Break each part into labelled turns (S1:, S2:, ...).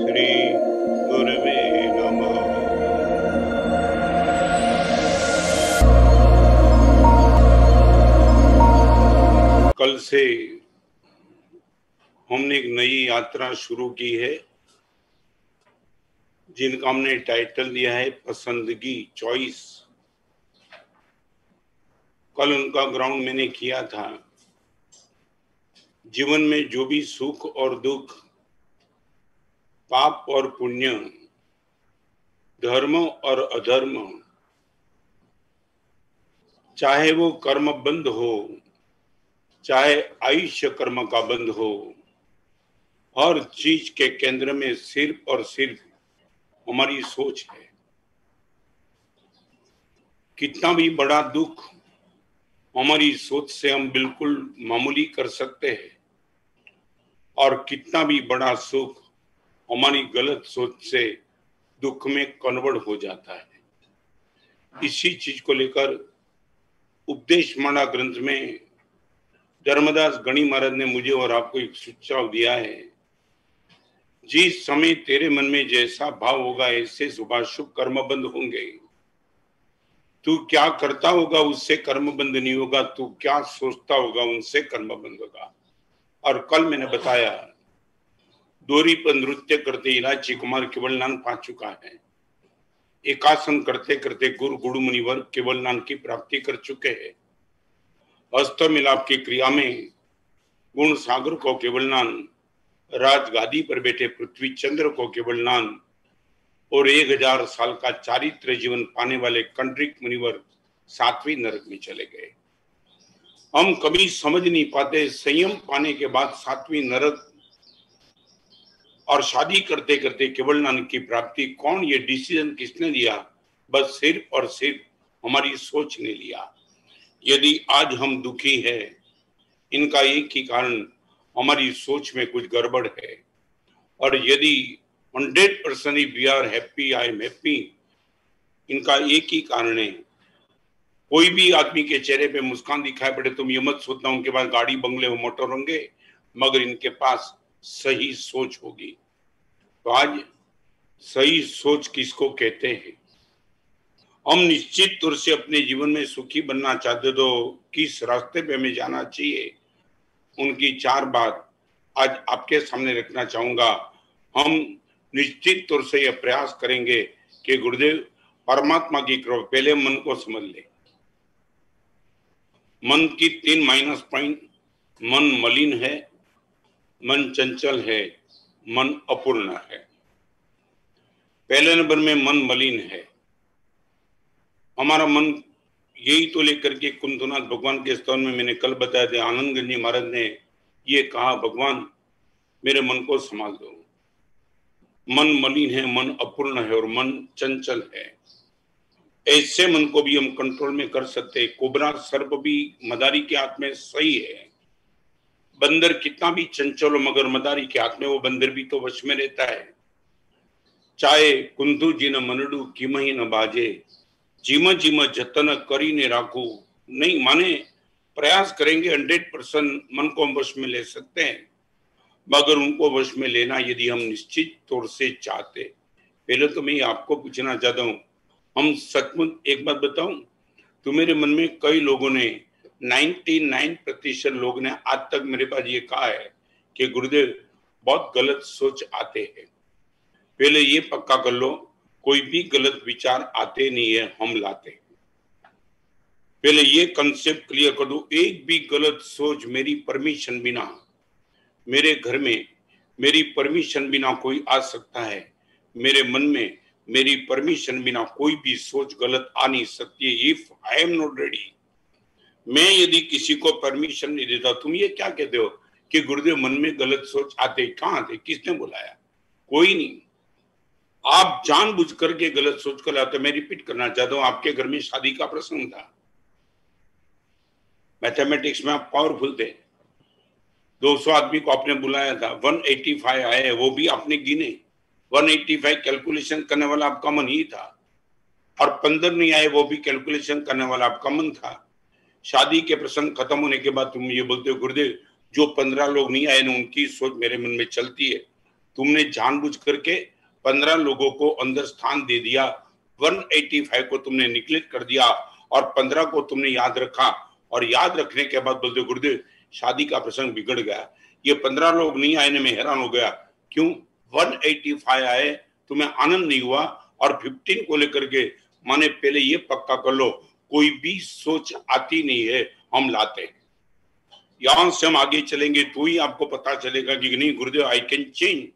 S1: श्री गुरुवे नमः। कल से हमने एक नई यात्रा शुरू की है जिनका हमने टाइटल दिया है पसंदगी, चॉइस। कल उनका ग्राउंड मैंने किया था। जीवन में जो भी सुख और दुख, पाप और पुण्य, धर्म और अधर्म, चाहे वो कर्म बंध हो, चाहे आयुष्य कर्म का बंध हो, हर चीज के केंद्र में सिर्फ और सिर्फ हमारी सोच है। कितना भी बड़ा दुख हमारी सोच से हम बिल्कुल मामूली कर सकते हैं और कितना भी बड़ा सुख हमारी गलत सोच से दुख में कन्वर्ट हो जाता है। इसी चीज को लेकर उपदेश माला ग्रंथ में धर्मदास गणी महाराज ने मुझे और आपको एक सुझाव दिया है। जिस समय तेरे मन में जैसा भाव होगा ऐसे शुभाशुभ कर्म बंद होंगे। तू क्या करता होगा उससे कर्म बंद नहीं होगा, तू क्या सोचता होगा उनसे कर्म बंद होगा। और कल मैंने बताया डोरी पर नृत्य करते इलाची कुमार केवल नाम पा चुका है। एकासन करते करते गुरु गुरु मुनिवर केवल नाम की प्राप्ति कर चुके हैं। हस्त मिलाप की क्रिया में गुण सागर को केवल नाम, राजगादी पर बैठे पृथ्वी चंद्र को केवल नाम और 1000 साल का चारित्र जीवन पाने वाले कंड्रिक मुनिवर 7वीं नरक में चले गए। हम कभी समझ नहीं पाते संयम पाने के बाद 7वीं नरक और शादी करते करते केवल नानक की प्राप्ति, कौन ये डिसीजन किसने लिया? बस सिर्फ और सिर्फ हमारी सोच ने लिया। यदि आज हम दुखी है इनका एक ही कारण हमारी सोच में कुछ गड़बड़ है। और यदि 100% we are happy, I am happy, इनका एक ही कारण है। कोई भी आदमी के चेहरे पे मुस्कान दिखाई पड़े तुम ये मत सोचना उनके पास गाड़ी बंगले और मोटर होंगे, मगर इनके पास सही सोच होगी। तो आज सही सोच किसको कहते हैं? हम निश्चित तौर से अपने जीवन में सुखी बनना चाहते तो किस रास्ते पे हमें जाना चाहिए, उनकी 4 बात आज आपके सामने रखना चाहूंगा। हम निश्चित तौर से यह प्रयास करेंगे कि गुरुदेव परमात्मा की कृपा, पहले मन को समझ ले। मन की 3 माइनस पॉइंट। मन मलिन है, मन चंचल है, मन अपूर्ण है। पहले नंबर में मन मलिन है। हमारा मन यही तो लेकर के कुंतुनाथ भगवान के स्तवन में मैंने कल बताया था, आनंद गंज महाराज ने ये कहा, भगवान मेरे मन को संभाल दो। मन मलिन है, मन अपूर्ण है और मन चंचल है। ऐसे मन को भी हम कंट्रोल में कर सकते। कोबरा सर्प भी मदारी के हाथ में सही है। बंदर कितना भी चंचल हो मगर मदारी के हाथ में वो बंदर भी तो वश में रहता है। चाहे कुंतु जी न मनडू किम ही न बाजे, जीम जीम जतन करी ने राखू। नहीं माने प्रयास करेंगे 100% मन को हम वश में ले सकते हैं, मगर उनको वश में लेना यदि हम निश्चित तौर से चाहते। पहले तो मैं आपको पूछना चाहता हूँ, हम सचमुच एक बात बताऊं, तो मेरे मन में कई लोगों ने 99% लोग ने आज तक मेरे पास ये कहा है कि गुरुदेव बहुत गलत सोच आते हैं। पहले ये पक्का कर लो, कोई भी गलत विचार आते नहीं है, हम लाते हैं। पहले ये कंसेप्ट क्लियर कर दो, एक भी गलत सोच मेरी परमिशन बिना मेरे घर में, मेरी परमिशन बिना कोई आ सकता है। मेरे मन में मेरी परमिशन बिना कोई भी सोच गलत आ नहीं सकती है। If I am not ready, मैं यदि किसी को परमिशन नहीं देता, तुम ये क्या कहते हो कि गुरुदेव मन में गलत सोच आते? कहां आते? किसने बुलाया? कोई नहीं। आप जानबूझ करके गलत सोच कर लाते। मैं रिपीट करना चाहता हूं, आपके घर में शादी का प्रसंग था, मैथमेटिक्स में आप पावरफुल थे, 200 आदमी को आपने बुलाया था, 185 आए, वो भी आपने गिने। 185 कैलकुलेशन करने वाला आपका मन ही था, और 15 नहीं आए, वो भी कैलकुलेशन करने वाला आपका मन था। शादी के प्रसंग खत्म होने के बाद तुम ये बोलते हो गुरुदेव जो 15 लोग नहीं आए ना उनकी सोच मेरे मन में चलती है। तुमने जानबूझ करके 15 लोगों को अंदर स्थान दे दिया, 185 को तुमने निगलेक्ट कर दिया और 15 को तुमने याद रखा, और याद रखने के बाद बोलते गुरुदेव शादी का प्रसंग बिगड़ गया, ये 15 लोग नहीं आए, मैं हैरान हो गया। क्यों 185 आए, तुम्हें आनंद नहीं हुआ? और 15 को लेकर के माने पहले ये पक्का कर लो, कोई भी सोच आती नहीं है, हम लाते हैं। यहां से हम आगे चलेंगे तो ही आपको पता चलेगा कि नहीं गुरुदेव आई कैन चेंज।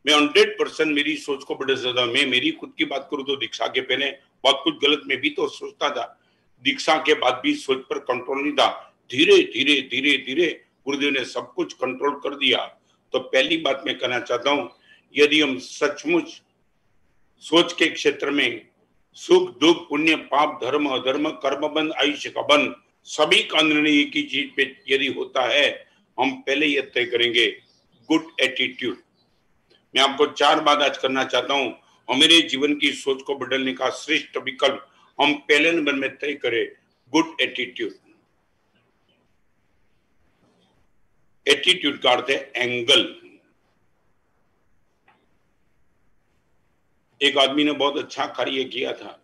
S1: मैं 100% मेरी सोच को बड़े ज्यादा, मैं मेरी खुद की बात करूं तो दीक्षा के पहले बहुत कुछ गलत मैं भी तो सोचता था, दीक्षा के बाद भी सोच पर कंट्रोल नहीं था। धीरे धीरे धीरे धीरे गुरुदेव ने सब कुछ कंट्रोल कर दिया। तो पहली बात मैं कहना चाहता हूं, यदि हम सचमुच सोच के क्षेत्र में सुख दुख पुण्य पाप धर्म अधर्म कर्म बंध आयुष्य का बंध सभी का निर्णय एक ही चीज पे यदि होता है, हम पहले ये तय करेंगे गुड एटीट्यूड। मैं आपको 4 बात आज करना चाहता हूं, और मेरे जीवन की सोच को बदलने का श्रेष्ठ विकल्प हम पहले नंबर में तय करें गुड एटीट्यूड। एटीट्यूड का अर्थ है एंगल। एक आदमी ने बहुत अच्छा कार्य किया था,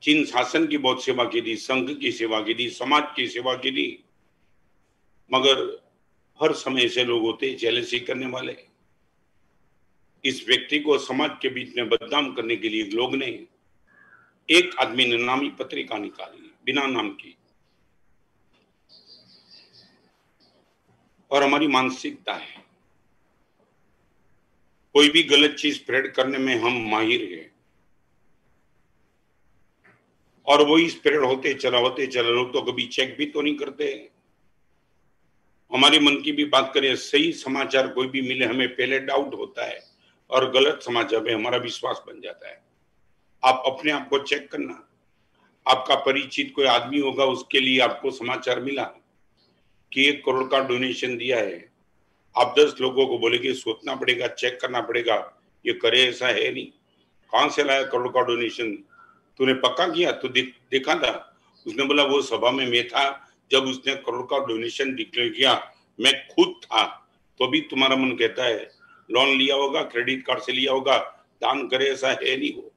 S1: चीन शासन की बहुत सेवा की थी, संघ की सेवा की थी, समाज की सेवा की थी, मगर हर समय ऐसे लोग होते जेलसी करने वाले। इस व्यक्ति को समाज के बीच में बदनाम करने के लिए लोग ने, एक आदमी ने नामी पत्रिका निकाली बिना नाम की। और हमारी मानसिकता है कोई भी गलत चीज स्प्रेड करने में हम माहिर हैं, और वही स्प्रेड होते चला लोग तो कभी चेक भी तो नहीं करते। हमारे मन की भी बात करें, सही समाचार कोई भी मिले हमें पहले डाउट होता है, और गलत समाचार में हमारा विश्वास बन जाता है। आप अपने आप को चेक करना, आपका परिचित कोई आदमी होगा, उसके लिए आपको समाचार मिला कि 1 करोड़ का डोनेशन दिया है, आप 10 लोगों को बोलेंगे सोचना पड़ेगा, चेक करना पड़ेगा, ये करे ऐसा है नहीं, कहां से लाया करोड़ का डोनेशन, तूने पक्का किया तो देखा था? उसने बोला वो सभा में मैं था जब उसने करोड़ का डोनेशन डिक्लेयर किया, मैं खुद था। तो भी तुम्हारा मन कहता है लोन लिया होगा, क्रेडिट कार्ड से लिया होगा, दान करे, ऐसा है नहीं। वो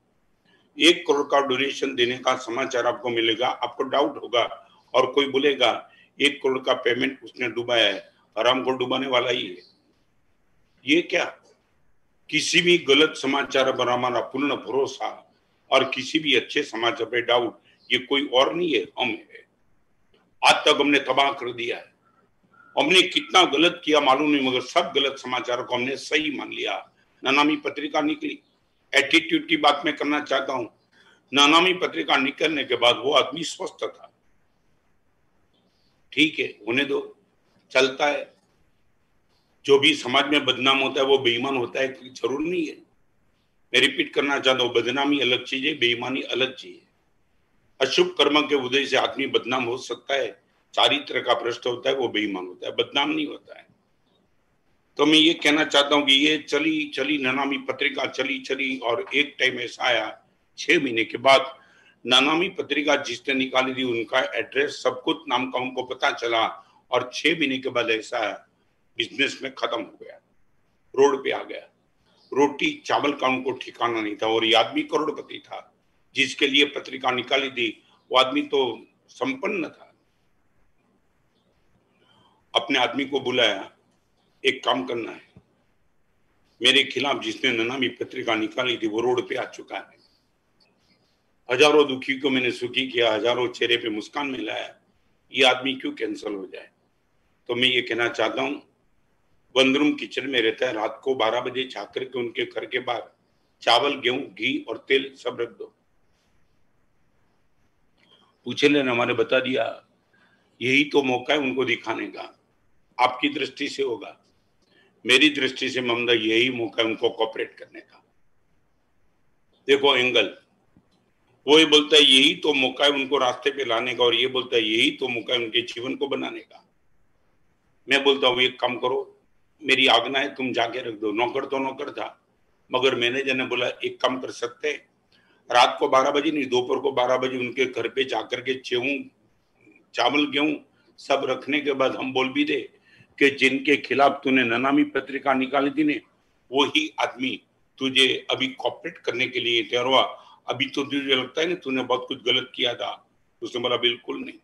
S1: 1 करोड़ का डोनेशन देने का समाचार आपको मिलेगा, आपको डाउट होगा, और कोई बोलेगा 1 करोड़ का पेमेंट उसने डुबाया है, आराम को डुबाने वाला ही है। ये क्या, किसी भी गलत समाचार पर हमारा पूर्ण भरोसा और किसी भी अच्छे समाचार पे डाउट, ये कोई और नहीं है, हम है। आज तक हमने तबाह कर दिया है, हमने कितना गलत किया मालूम नहीं, मगर सब गलत समाचारों को हमने सही मान लिया। नानामी पत्रिका निकली, एटीट्यूड की बात मैं करना चाहता हूं। नानामी पत्रिका निकलने के बाद वो आदमी स्वस्थ था, ठीक है होने दो, चलता है। जो भी समाज में बदनाम होता है वो बेईमान होता है, जरूर नहीं है। मैं रिपीट करना चाहता हूँ, बदनामी अलग चीज है, बेईमानी अलग चीज है। अशुभ कर्म के उदय से आदमी बदनाम हो सकता है, चारित्र का भ्रष्ट होता है, वो बेईमान होता है, बदनाम नहीं होता है। तो मैं ये कहना चाहता हूँ कि ये चली चली नानामी पत्रिका चली चली, और एक टाइम ऐसा आया 6 महीने के बाद नानामी पत्रिका जिसने निकाली थी उनका एड्रेस सब कुछ नाम का उनको पता चला, और 6 महीने के बाद ऐसा आया बिजनेस में खत्म हो गया, रोड पे आ गया, रोटी चावल का उनको ठिकाना नहीं था। और ये आदमी करोड़पति था, जिसके लिए पत्रिका निकाली थी वो आदमी तो संपन्न था। अपने आदमी को बुलाया, एक काम करना है, मेरे खिलाफ जिसने नानामी पत्रिका निकाली थी वो रोड पे आ चुका है, हजारों दुखी को मैंने सुखी किया, हजारों चेहरे पे मुस्कान मिलाया, ये आदमी क्यों कैंसिल हो जाए। तो मैं ये कहना चाहता हूँ, वनरूम किचन में रहता है, रात को 12 बजे जाकर के उनके घर के बाहर चावल गेहूं घी और तेल सब रख दो, पूछे लेना, हमारे बता दिया, यही तो मौका है उनको दिखाने का। आपकी दृष्टि से होगा, मेरी दृष्टि से ममदा यही मौका है उनको कॉपरेट करने का। देखो एंगल, वो ये बोलता है यही तो मौका है उनको रास्ते पे लाने का, और ये बोलता है यही तो मौका है उनके जीवन को बनाने का। मैं बोलता हूँ एक काम करो, मेरी आज्ञा है तुम जाके रख दो। नौकर तो नौकर था, मगर मैनेजर ने बोला एक काम कर सकते हैं, रात को 12 बजे नहीं, दोपहर को 12 बजे उनके घर पे जाकर के चावल गेहूं सब रखने के बाद हम बोल भी दे कि जिनके खिलाफ तूने ननामी पत्रिका निकाली थी ने, वही आदमी तुझे अभी कॉपरेट करने के लिए तैयार हुआ। अभी तो तुझे लगता है ना तूने बहुत कुछ गलत किया था। उसने बोला बिल्कुल नहीं,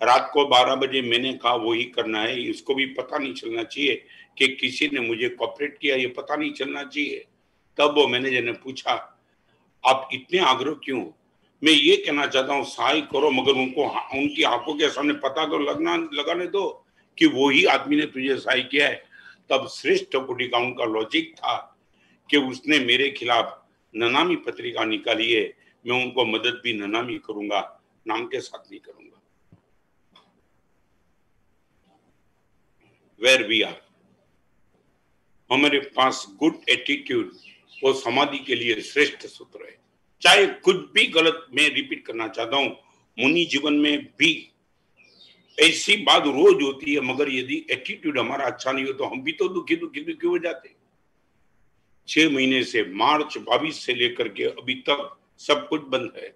S1: रात को 12 बजे मैंने कहा वही करना है। इसको भी पता नहीं चलना चाहिए कि किसी ने मुझे कॉपरेट किया, ये पता नहीं चलना चाहिए। तब वो मैनेजर ने पूछा आप इतने आग्रह क्यों? मैं ये कहना चाहता हूँ सहाय करो, मगर उनको उनकी आंखों के सामने पता तो लगाने दो कि वही आदमी ने तुझे सहाय किया है। तब श्रेष्ठ कोटि का उनका लॉजिक था कि उसने मेरे खिलाफ ननामी पत्रिका निकाली है, मैं उनको मदद भी ननामी करूंगा, नाम के साथ नहीं करूंगा। वेयर वी आर, हमारे पास गुड एटीट्यूड वो समाधि के लिए श्रेष्ठ सूत्र है। चाहे कुछ भी गलत, मैं रिपीट करना चाहता हूं, मुनि जीवन में भी ऐसी बात रोज होती है, मगर यदि एटीट्यूड हमारा अच्छा नहीं हो तो हम भी तो दुखी दुखी दुखी हो जाते। 6 महीने से मार्च 22 से लेकर के अभी तक सब कुछ बंद है।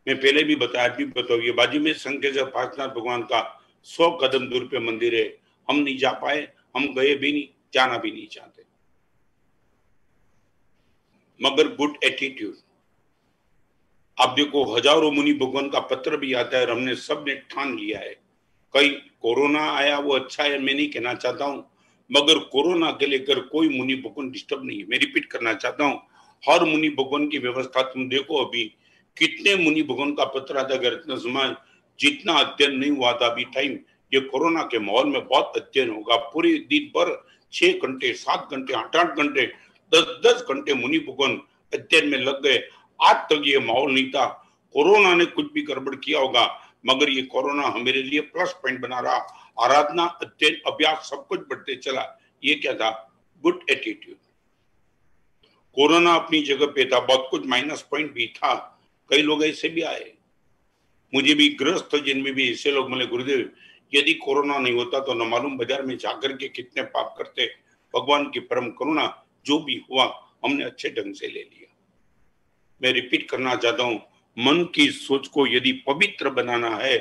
S1: मैं पहले भी बताया, भी बताऊँ, ये बाजी में शंकर पार्श्वनाथ भगवान का 100 कदम दूर पे मंदिर है। हम नहीं जा पाए, हम गए भी नहीं, जाना भी नहीं चाहते। मगर गुड एटीट्यूड, आप देखो हजारों मुनि भगवान का पत्र भी आता है और हमने सब ने ठान लिया है। कई कोरोना आया वो अच्छा है, मैं नहीं कहना चाहता हूं, मगर कोरोना के लेकर कोई मुनि भगवान डिस्टर्ब नहीं है। मैं रिपीट करना चाहता हूं, हर मुनि भगवान की व्यवस्था तुम देखो। अभी कितने मुनि भगवान का पत्र आता है, इतना समय जितना अध्ययन नहीं हुआ था अभी टाइम, ये कोरोना के माहौल में बहुत अध्ययन होगा। पूरे दिन भर 6 घंटे 7 घंटे 8 घंटे 10 घंटे मुनि भगवान अध्ययन में लग गए। आज तक ये माहौल नहीं था। कोरोना ने कुछ भी गड़बड़ किया होगा, मगर ये कोरोना हमारे लिए प्लस पॉइंट बना रहा। आराधना, अध्ययन, अभ्यास सब कुछ बढ़ते चला। ये क्या था? Good attitude. कोरोना अपनी जगह पे था, बहुत कुछ माइनस पॉइंट भी था। कई लोग ऐसे भी आए, मुझे भी ग्रस्त जिनमें भी ऐसे लोग मिले, गुरुदेव यदि कोरोना नहीं होता तो न मालूम बाजार में जाकर के कितने पाप करते। भगवान की परम करुणा, जो भी हुआ हमने अच्छे ढंग से ले लिया। मैं रिपीट करना चाहता हूं, मन की सोच को यदि पवित्र बनाना है,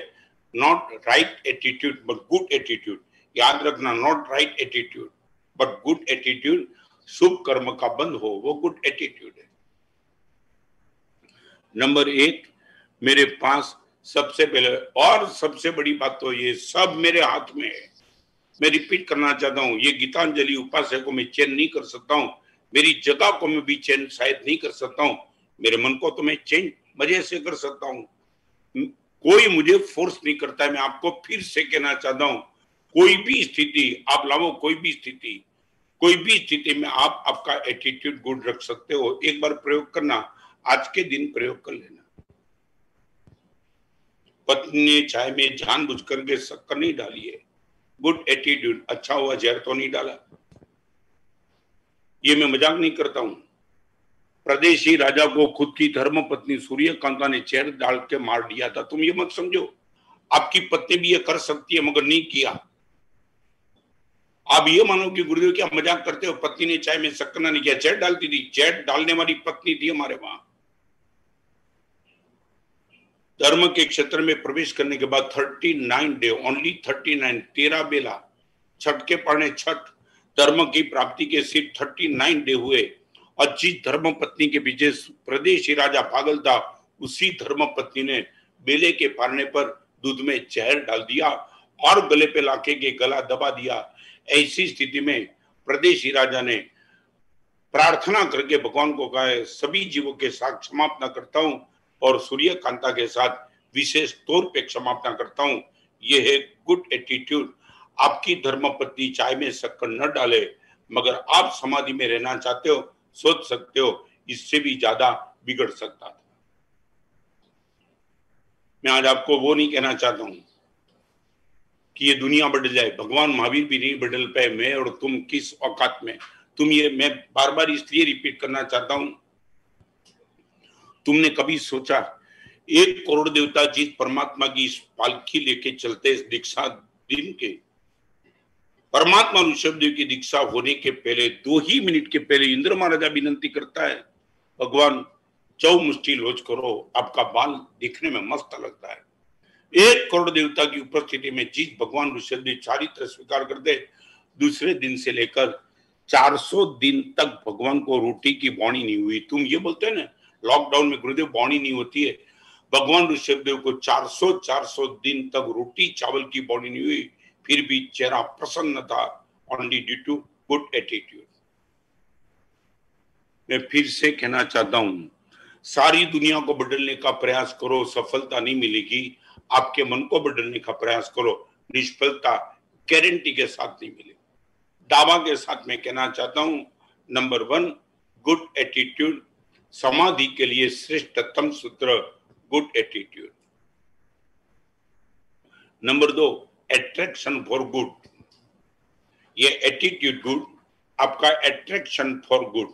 S1: not right attitude but good attitude, याद रखना, not right attitude but good attitude, शुभ कर्म का बंध हो, वो गुड एटीट्यूड है। नंबर 1 मेरे पास सबसे पहले, और सबसे बड़ी बात तो ये सब मेरे हाथ में है। मैं रिपीट करना चाहता हूं, ये गीतांजलि उपासक को मैं चैन नहीं कर सकता हूं, मेरी जगह को मैं भी चैन शायद नहीं कर सकता हूं, मेरे मन को तो मैं चेंज मजे से कर सकता हूं। कोई मुझे फोर्स नहीं करता है। मैं आपको फिर से कहना चाहता हूं, कोई भी स्थिति आप लाओ, कोई भी स्थिति में आप आपका एटीट्यूड गुड रख सकते हो। एक बार प्रयोग करना, आज के दिन प्रयोग कर लेना। पत्नी ने चाय में जानबूझ करके शक्कर नहीं डाली है, गुड एटीट्यूड, अच्छा हुआ जहर तो नहीं डाला। ये मैं मजाक नहीं करता हूं। प्रदेशी राजा को खुद की धर्म पत्नी सूर्यकांता ने जहर डाल के मार दिया था। तुम ये मत समझो आपकी पत्नी भी ये कर सकती है, मगर नहीं किया। आप ये मानो कि गुरुदेव क्या मजाक करते हो, पत्नी ने चाय में शक्कर नहीं किया, जहर डालती थी। जहर डालने वाली पत्नी थी हमारे वहां। धर्म के क्षेत्र में प्रवेश करने के बाद 39 डे, ओनली 39, 13 बेला छठ के पढ़ने, छठ धर्म की प्राप्ति के सिर्फ 39 डे हुए। और जिस धर्म पत्नी के पीछे प्रदेशी राजा पागल था, उसी धर्म पत्नी ने बेले के पारने पर दूध में जहर डाल दिया और गले पे लाके के गला दबा दिया। ऐसी स्थिति में प्रदेशी राजा ने प्रार्थना करके भगवान को कहा, सभी जीवों के साथ क्षमापना करता हूं और सूर्यकांता के साथ विशेष तौर पे क्षमापना करता हूं। यह है गुड एटीट्यूड। आपकी धर्मपत्नी चाय में शक्कर न डाले, मगर आप समाधि में रहना चाहते हो, सोच सकते हो इससे भी ज्यादा बिगड़ सकता था। मैं आज आपको वो नहीं कहना चाहता हूं कि ये दुनिया बदल जाए, भगवान महावीर भी नहीं बदल पाए, मैं और तुम किस औकात में। तुम ये, मैं बार बार इसलिए रिपीट करना चाहता हूं, तुमने कभी सोचा 1 करोड़ देवता जिस परमात्मा की इस पालकी लेके चलते इस दीक्षा दिन के, परमात्मा ऋषभदेव की दीक्षा होने के पहले 2 ही मिनट के पहले इंद्र महाराजा विनंती करता है, भगवान चौ मुष्टि लोच करो, आपका बाल दिखने में मस्त लगता है। 1 करोड़ देवता की उपस्थिति में जिस भगवान ऋषभदेव चारित्र स्वीकार करते, दूसरे दिन से लेकर 400 दिन तक भगवान को रोटी की बौनी नहीं हुई। तुम ये बोलते हैं ना लॉकडाउन में गुरुदेव बौनी नहीं होती है, भगवान ऋषभदेव को 400 दिन तक रोटी चावल की बौनी नहीं हुई, फिर भी चेहरा प्रसन्न था, only due to good attitude. मैं फिर से कहना चाहता हूं, सारी दुनिया को बदलने का प्रयास करो, सफलता नहीं मिलेगी। आपके मन को बदलने का प्रयास करो, निष्फलता गारंटी के साथ नहीं मिलेगी। दावा के साथ मैं कहना चाहता हूं, नंबर 1 गुड एटीट्यूड, समाधि के लिए श्रेष्ठतम सूत्र good attitude. Number 2 attraction for good, ये एटीट्यूड गुड, आपका एट्रैक्शन फॉर गुड।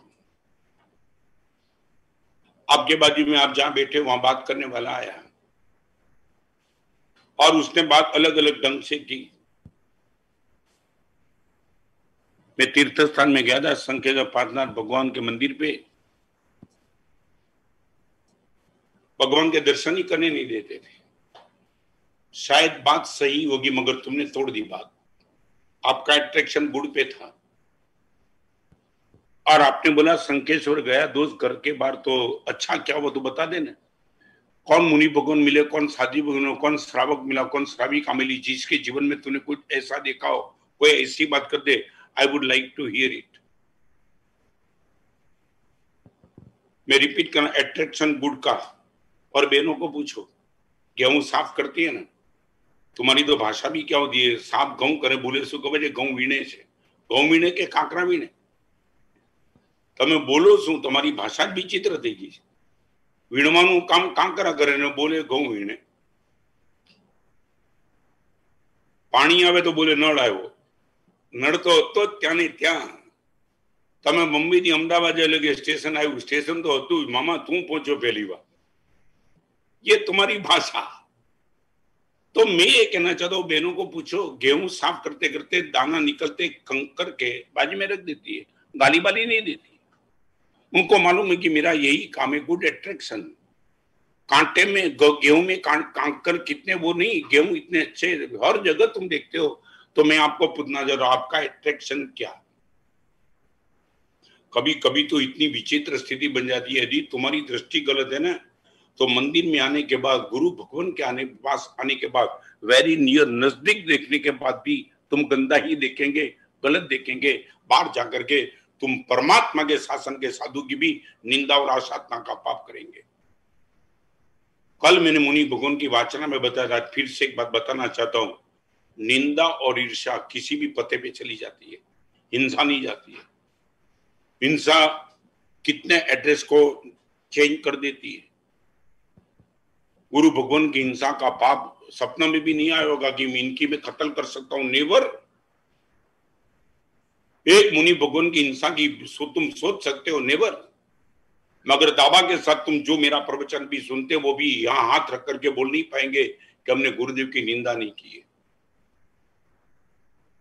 S1: आपके बाजू में आप जहां बैठे वहां बात करने वाला आया और उसने बात अलग अलग ढंग से की। मैं तीर्थ स्थान में गया था, संकेत पार्थनाथ भगवान के मंदिर पे, भगवान के दर्शन ही करने नहीं देते थे। शायद बात सही होगी मगर तुमने तोड़ दी बात। आपका अट्रैक्शन गुड़ पे था और आपने बोला संकेश्वर गया दोस्त घर के बाहर, तो अच्छा क्या वो तो बता देना, कौन मुनि भगवान मिले, कौन साधी भगवान, कौन श्रावक मिला, कौन श्राविका मिली, जिसके जीवन में तूने कुछ ऐसा देखा हो, कोई ऐसी बात कर दे, I would like to hear it. मैं रिपीट करना, एट्रैक्शन गुड़ का। और बहनों को पूछो, गेहूं साफ करती है ना, तुम्हारी तो भाषा भी क्या होती है, साफ घઉં करे बोले सो कहे घઉં વીણે છે, ઘઉં વીણે કે કાંકરા વીણે, તમે બોલો શું, તમારી ભાષા જ વિચિત્ર થઈ ગઈ છે। વીણવાનું કામ કાંકરા કરે ને બોલે ઘઉં વીણે, પાણી આવે તો બોલે નળ આવ્યો, નળ તો હતો જ ત્યાં ને ત્યાં। તમે મુંબઈથી અમદાવાદ લગે સ્ટેશન આવ્યું, સ્ટેશન તો હતું જ, મામા તું પહોંચ્યો પહેલી વાર, ये तुम्हारी भाषा। तो मैं ये कहना चाहता हूँ, बहनों को पूछो, गेहूं साफ करते करते दाना निकलते कंकर के बाजू में रख देती है, गाली बाली नहीं देती। उनको मालूम है कि मेरा यही काम है, गुड एट्रैक्शन। कांटे में गेहूं में कांकर कितने वो नहीं, गेहूं इतने अच्छे हर जगह तुम देखते हो। तो मैं आपको पूछना चाह रहा हूं, आपका एट्रैक्शन क्या? कभी कभी तो इतनी विचित्र स्थिति बन जाती है, यदि तुम्हारी दृष्टि गलत है ना, तो मंदिर में आने के बाद, गुरु भगवान के पास आने के बाद, वेरी नियर नजदीक देखने के बाद भी तुम गंदा ही देखेंगे, गलत देखेंगे। बाहर जाकर के तुम परमात्मा के शासन के साधु की भी निंदा और आशातना का पाप करेंगे। कल मैंने मुनि भगवान की वाचना में बताया था, फिर से एक बात बताना चाहता हूं, निंदा और ईर्ष्या किसी भी पते पे चली जाती है, हिंसा नहीं जाती है। हिंसा कितने एड्रेस को चेंज कर देती है। गुरु भगवान की हिंसा का पाप सपना में भी नहीं आया होगा कि मैं इनकी में कत्ल कर सकता हूं, नेवर। एक मुनि भगवान की हिंसा की तुम सोच सकते हो, नेवर। मगर दावा के साथ तुम जो मेरा प्रवचन भी सुनते हो, वो भी यहां हाथ रख करके बोल नहीं पाएंगे कि हमने गुरुदेव की निंदा नहीं की है।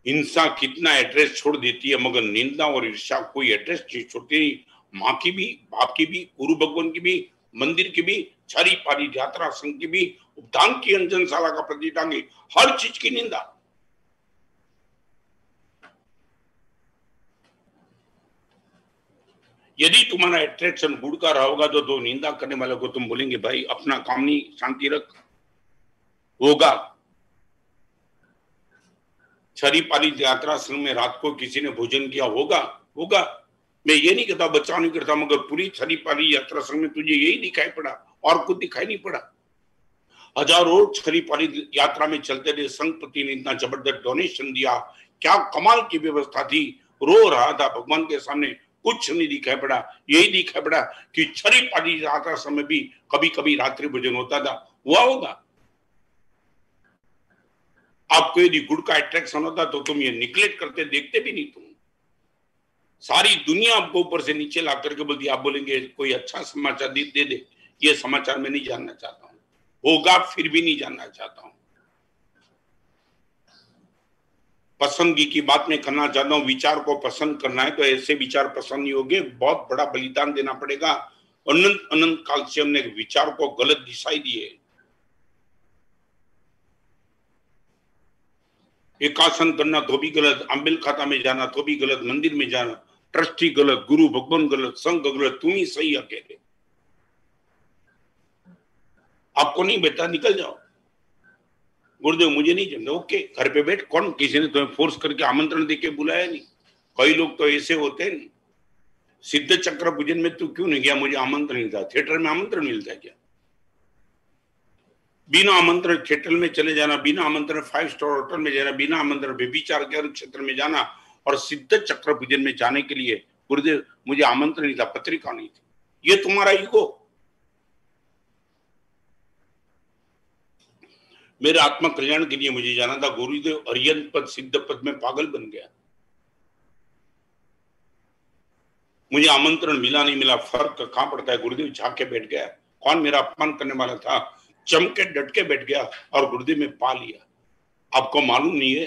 S1: हिंसा कितना एड्रेस छोड़ देती है, मगर निंदा और ईर्ष्या कोई एड्रेस नहीं छोड़ती नहीं। माँ की भी, बाप की भी, गुरु भगवान की भी, मंदिर की भी, छारी पारी यात्रा संघ की भी, उपदान की अंजनशाला का प्रतिष्ठांगी, हर चीज की निंदा। यदि तुम्हारा एट्रैक्शन गुड़ का रहा होगा तो निंदा करने वालों को तुम बोलेंगे भाई अपना काम नहीं, शांति रख, होगा। छरी पाली यात्रा संघ में रात को किसी ने भोजन किया, होगा होगा। मैं ये नहीं कहता, बचाव नहीं करता, मगर पूरी छरी पाली यात्रा संघ में तुझे यही दिखाई पड़ा और कुछ दिखाई नहीं पड़ा। हजारों छरी पाली यात्रा में चलते रहे, संघपति ने इतना जबरदस्त डोनेशन दिया, क्या कमाल की व्यवस्था थी, रो रहा था भगवान के सामने, कुछ नहीं दिखाई पड़ा। यही दिखाई पड़ा कि छरी पाली यात्रा समय भी कभी कभी रात्रि भोजन होता था, हुआ होगा। आपको यदि गुड़ का अट्रैक्शन होता तो तुम ये निग्लेक्ट करते, देखते भी नहीं। तुम सारी दुनिया आपको ऊपर से नीचे ला करके बोलती, आप बोलेंगे कोई अच्छा समाचार दे दे, ये समाचार मैं नहीं जानना चाहता हूं, होगा फिर भी नहीं जानना चाहता हूं। पसंदगी की बात मैं करना चाहता हूं, विचार को पसंद करना है तो ऐसे विचार पसंद नहीं होंगे, बहुत बड़ा बलिदान देना पड़ेगा। अनंत अनंत काल से हमने विचार को गलत दिशाई दी है। एक आसन करना तो भी गलत, अम्बिल खाता में जाना तो भी गलत, मंदिर में जाना, ट्रस्टी गलत, गुरु भगवान गलत, संघ गलत, तुम ही सही अकेले। आपको नहीं बेटा, निकल जाओ। गुरुदेव मुझे नहीं जानते, ओके, घर पे बैठ। कौन, किसी ने तुम्हें फोर्स करके आमंत्रण देके बुलाया नहीं। कई लोग तो ऐसे होते हैं। सिद्ध चक्र पूजन में तू क्यों नहीं गया? मुझे आमंत्रण नहीं था। थिएटर में आमंत्रण मिलता है क्या? बिना आमंत्रण थिएटर में चले जाना, बिना आमंत्रण 5 स्टार होटल में जाना, बिना आमंत्रण व्यभिचार के क्षेत्र में जाना, और सिद्ध चक्र पूजन में जाने के लिए गुरुदेव मुझे आमंत्रण नहीं था, पत्रिका नहीं थी। ये तुम्हारा ईगो। मेरे आत्मा कल्याण के लिए मुझे जाना था। गुरुदेव अरियन पद सिद्ध पद में पागल बन गया। मुझे आमंत्रण मिला नहीं मिला, फर्क कहां पड़ता है? गुरुदेव झाके बैठ गया। कौन मेरा अपमान करने वाला था? चमके डट के बैठ गया और गुरुदेव में पा लिया। आपको मालूम नहीं है,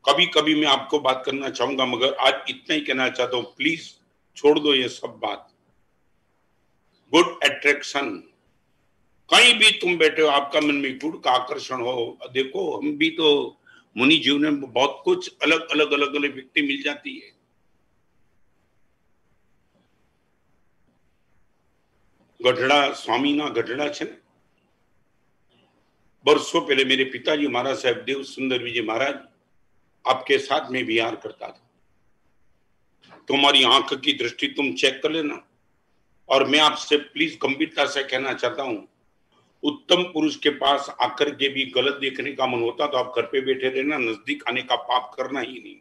S1: कभी कभी मैं आपको बात करना चाहूंगा, मगर आज इतना ही कहना चाहता हूं, प्लीज छोड़ दो ये सब बात। गुड अट्रैक्शन, कहीं भी तुम बैठे हो, आपका मन में गुड़ का आकर्षण हो। देखो, हम भी तो मुनि जीवन में बहुत कुछ अलग अलग अलग अलग व्यक्ति मिल जाती है। गढ़ड़ा स्वामी ना गढ़ड़ा छे। वर्षों पहले मेरे पिताजी महाराज साहब देव सुंदर विजय महाराज आपके साथ में विहार करता था। तुम्हारी आंख की दृष्टि तुम चेक कर लेना। और मैं आपसे प्लीज गंभीरता से कहना चाहता हूं, उत्तम पुरुष के पास आकर के भी गलत देखने का मन होता तो आप घर पे बैठे रहना, नजदीक आने का पाप करना ही नहीं।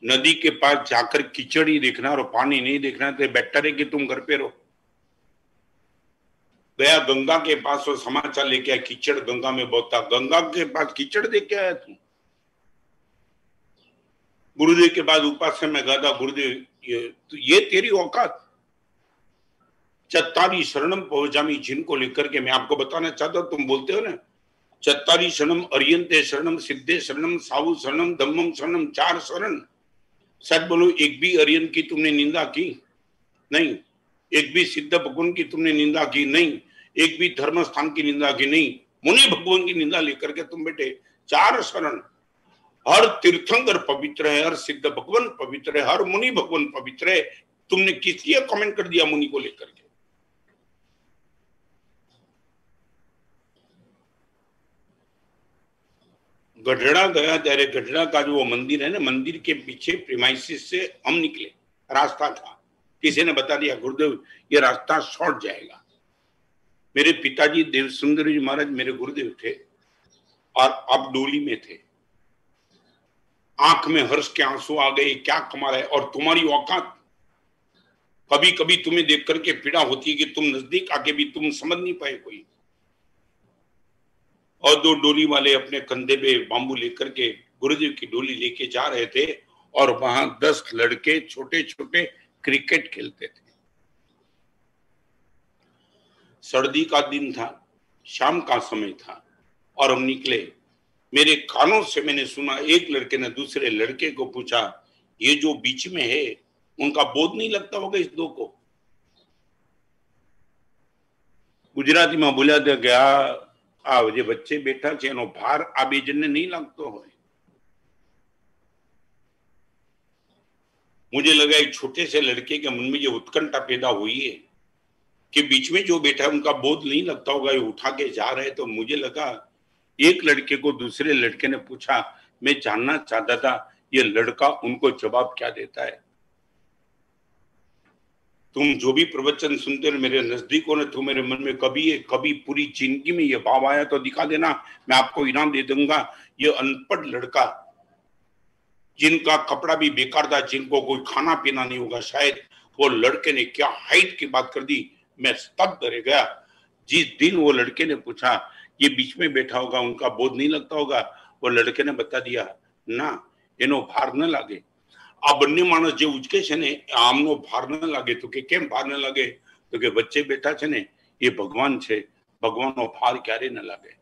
S1: नदी के पास जाकर कीचड़ ही देखना और पानी नहीं देखना, तो बेटर है कि तुम घर पे रहो। गया गंगा के पास और समाचार लेके आया कीचड़ गंगा में बहता। गंगा के पास कीचड़ देख के आया तुम? गुरुदेव के पास उपास्य में गया था। गुरुदेव ये तेरी औकात? चत्तारी शरणम पहुंचामी जिनको लेकर के मैं आपको बताना चाहता हूं, तुम बोलते हो ना चत्तारी शरणम, अरियंते शरणम, सिद्धे शरणम, सावु शरणम, धम्मम शरणम, 4 शरण। सच बोलो, एक भी अरियन की तुमने निंदा की नहीं, एक भी सिद्ध भगवान की तुमने निंदा की नहीं, एक भी धर्म स्थान की निंदा की नहीं, मुनि भगवान की निंदा लेकर के तुम बेटे 4 शरण। हर तीर्थंकर पवित्र है, हर सिद्ध भगवान पवित्र है, हर मुनि भगवान पवित्र है। तुमने किस लिए कमेंट कर दिया मुनि को लेकर के? गढ़ड़ा गया, ત્યારે गढ़ड़ा का जो मंदिर है ना, मंदिर के पीछे प्रीमाइसिस से हम निकले, रास्ता था। किसी ने बता दिया गुरुदेव ये रास्ता शॉर्ट जाएगा। मेरे पिताजी देव सुंदर जी महाराज मेरे गुरुदेव थे और अब डोली में थे। आंख में हर्ष के आंसू आ गए, क्या कमाल है। और तुम्हारी औकात, कभी कभी तुम्हें देख करके पीड़ा होती है कि तुम नजदीक आके भी तुम समझ नहीं पाए कोई। और 2 डोली वाले अपने कंधे पे बांबू लेकर के गुरुदेव की डोली लेके जा रहे थे और वहां 10 लड़के छोटे छोटे क्रिकेट खेलते थे। सर्दी का दिन था, शाम का समय था और हम निकले। मेरे कानों से मैंने सुना, एक लड़के ने दूसरे लड़के को पूछा, ये जो बीच में है उनका बोध नहीं लगता होगा इस 2 को? गुजराती में बोला था कि आ जे बच्चे बैठा છે એનો ભાર આ બે જણને नहीं लगतो હોય। मुझे लगा एक छोटे से लड़के के मन में ये उत्कंठा पैदा हुई है कि बीच में जो बैठा है उनका बोध नहीं लगता होगा, ये उठा के जा रहे। तो मुझे लगा, एक लड़के को दूसरे लड़के ने पूछा, मैं जानना चाहता था ये लड़का उनको जवाब क्या देता है। तुम जो भी प्रवचन सुनते हो मेरे नजदीक हो ना, तो मेरे मन में कभी पूरी जिंदगी में ये भाव आया तो दिखा देना, मैं आपको इनाम दे दूंगा। ये अनपढ़ लड़का, जिनका कपड़ा भी बेकार था, जिनको कोई खाना पीना नहीं होगा शायद, वो लड़के ने क्या हाइट की बात कर दी, मैं स्तब्ध रह गया। जिस दिन वो लड़के ने पूछा ये बीच में बैठा होगा उनका बोध नहीं लगता होगा, वो लड़के ने बता दिया ना, एनो भार न लागे। आ बन्ने माणस जे उचके छे ने आमनो भार न लागे। तो के केम भार न लागे? तो के वच्चे बैठा छे ने ये भगवान छे, भगवाननो भार क्यारे न लागे।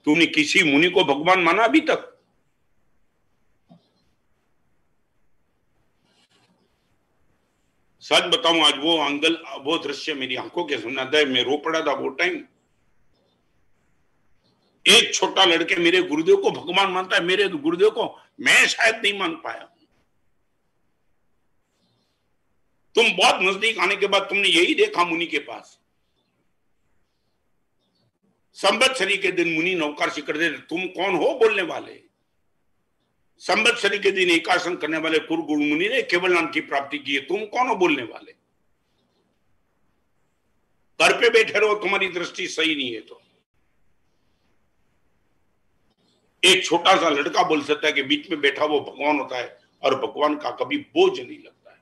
S1: तूने किसी मुनि को भगवान माना अभी तक? सच बताऊं, आज वो एंगल, वो दृश्य मेरी आंखों के सामने आता है। मैं रो पड़ा था वो टाइम। एक छोटा लड़के मेरे गुरुदेव को भगवान मानता है, मेरे गुरुदेव को मैं शायद नहीं मान पाया। तुम बहुत नजदीक आने के बाद तुमने यही देखा मुनि के पास, संवत्सरी के दिन मुनि नौकार शिखर दे, तुम कौन हो बोलने वाले? संवत्सरी के दिन एकासन करने वाले कुरु मुनि ने केवल नाम की प्राप्ति की है, तुम कौन हो बोलने वाले? घर पे बैठे रहो, तुम्हारी दृष्टि सही नहीं है तो। एक छोटा सा लड़का बोल सकता है कि बीच में बैठा वो भगवान होता है, और भगवान का कभी बोझ नहीं लगता है।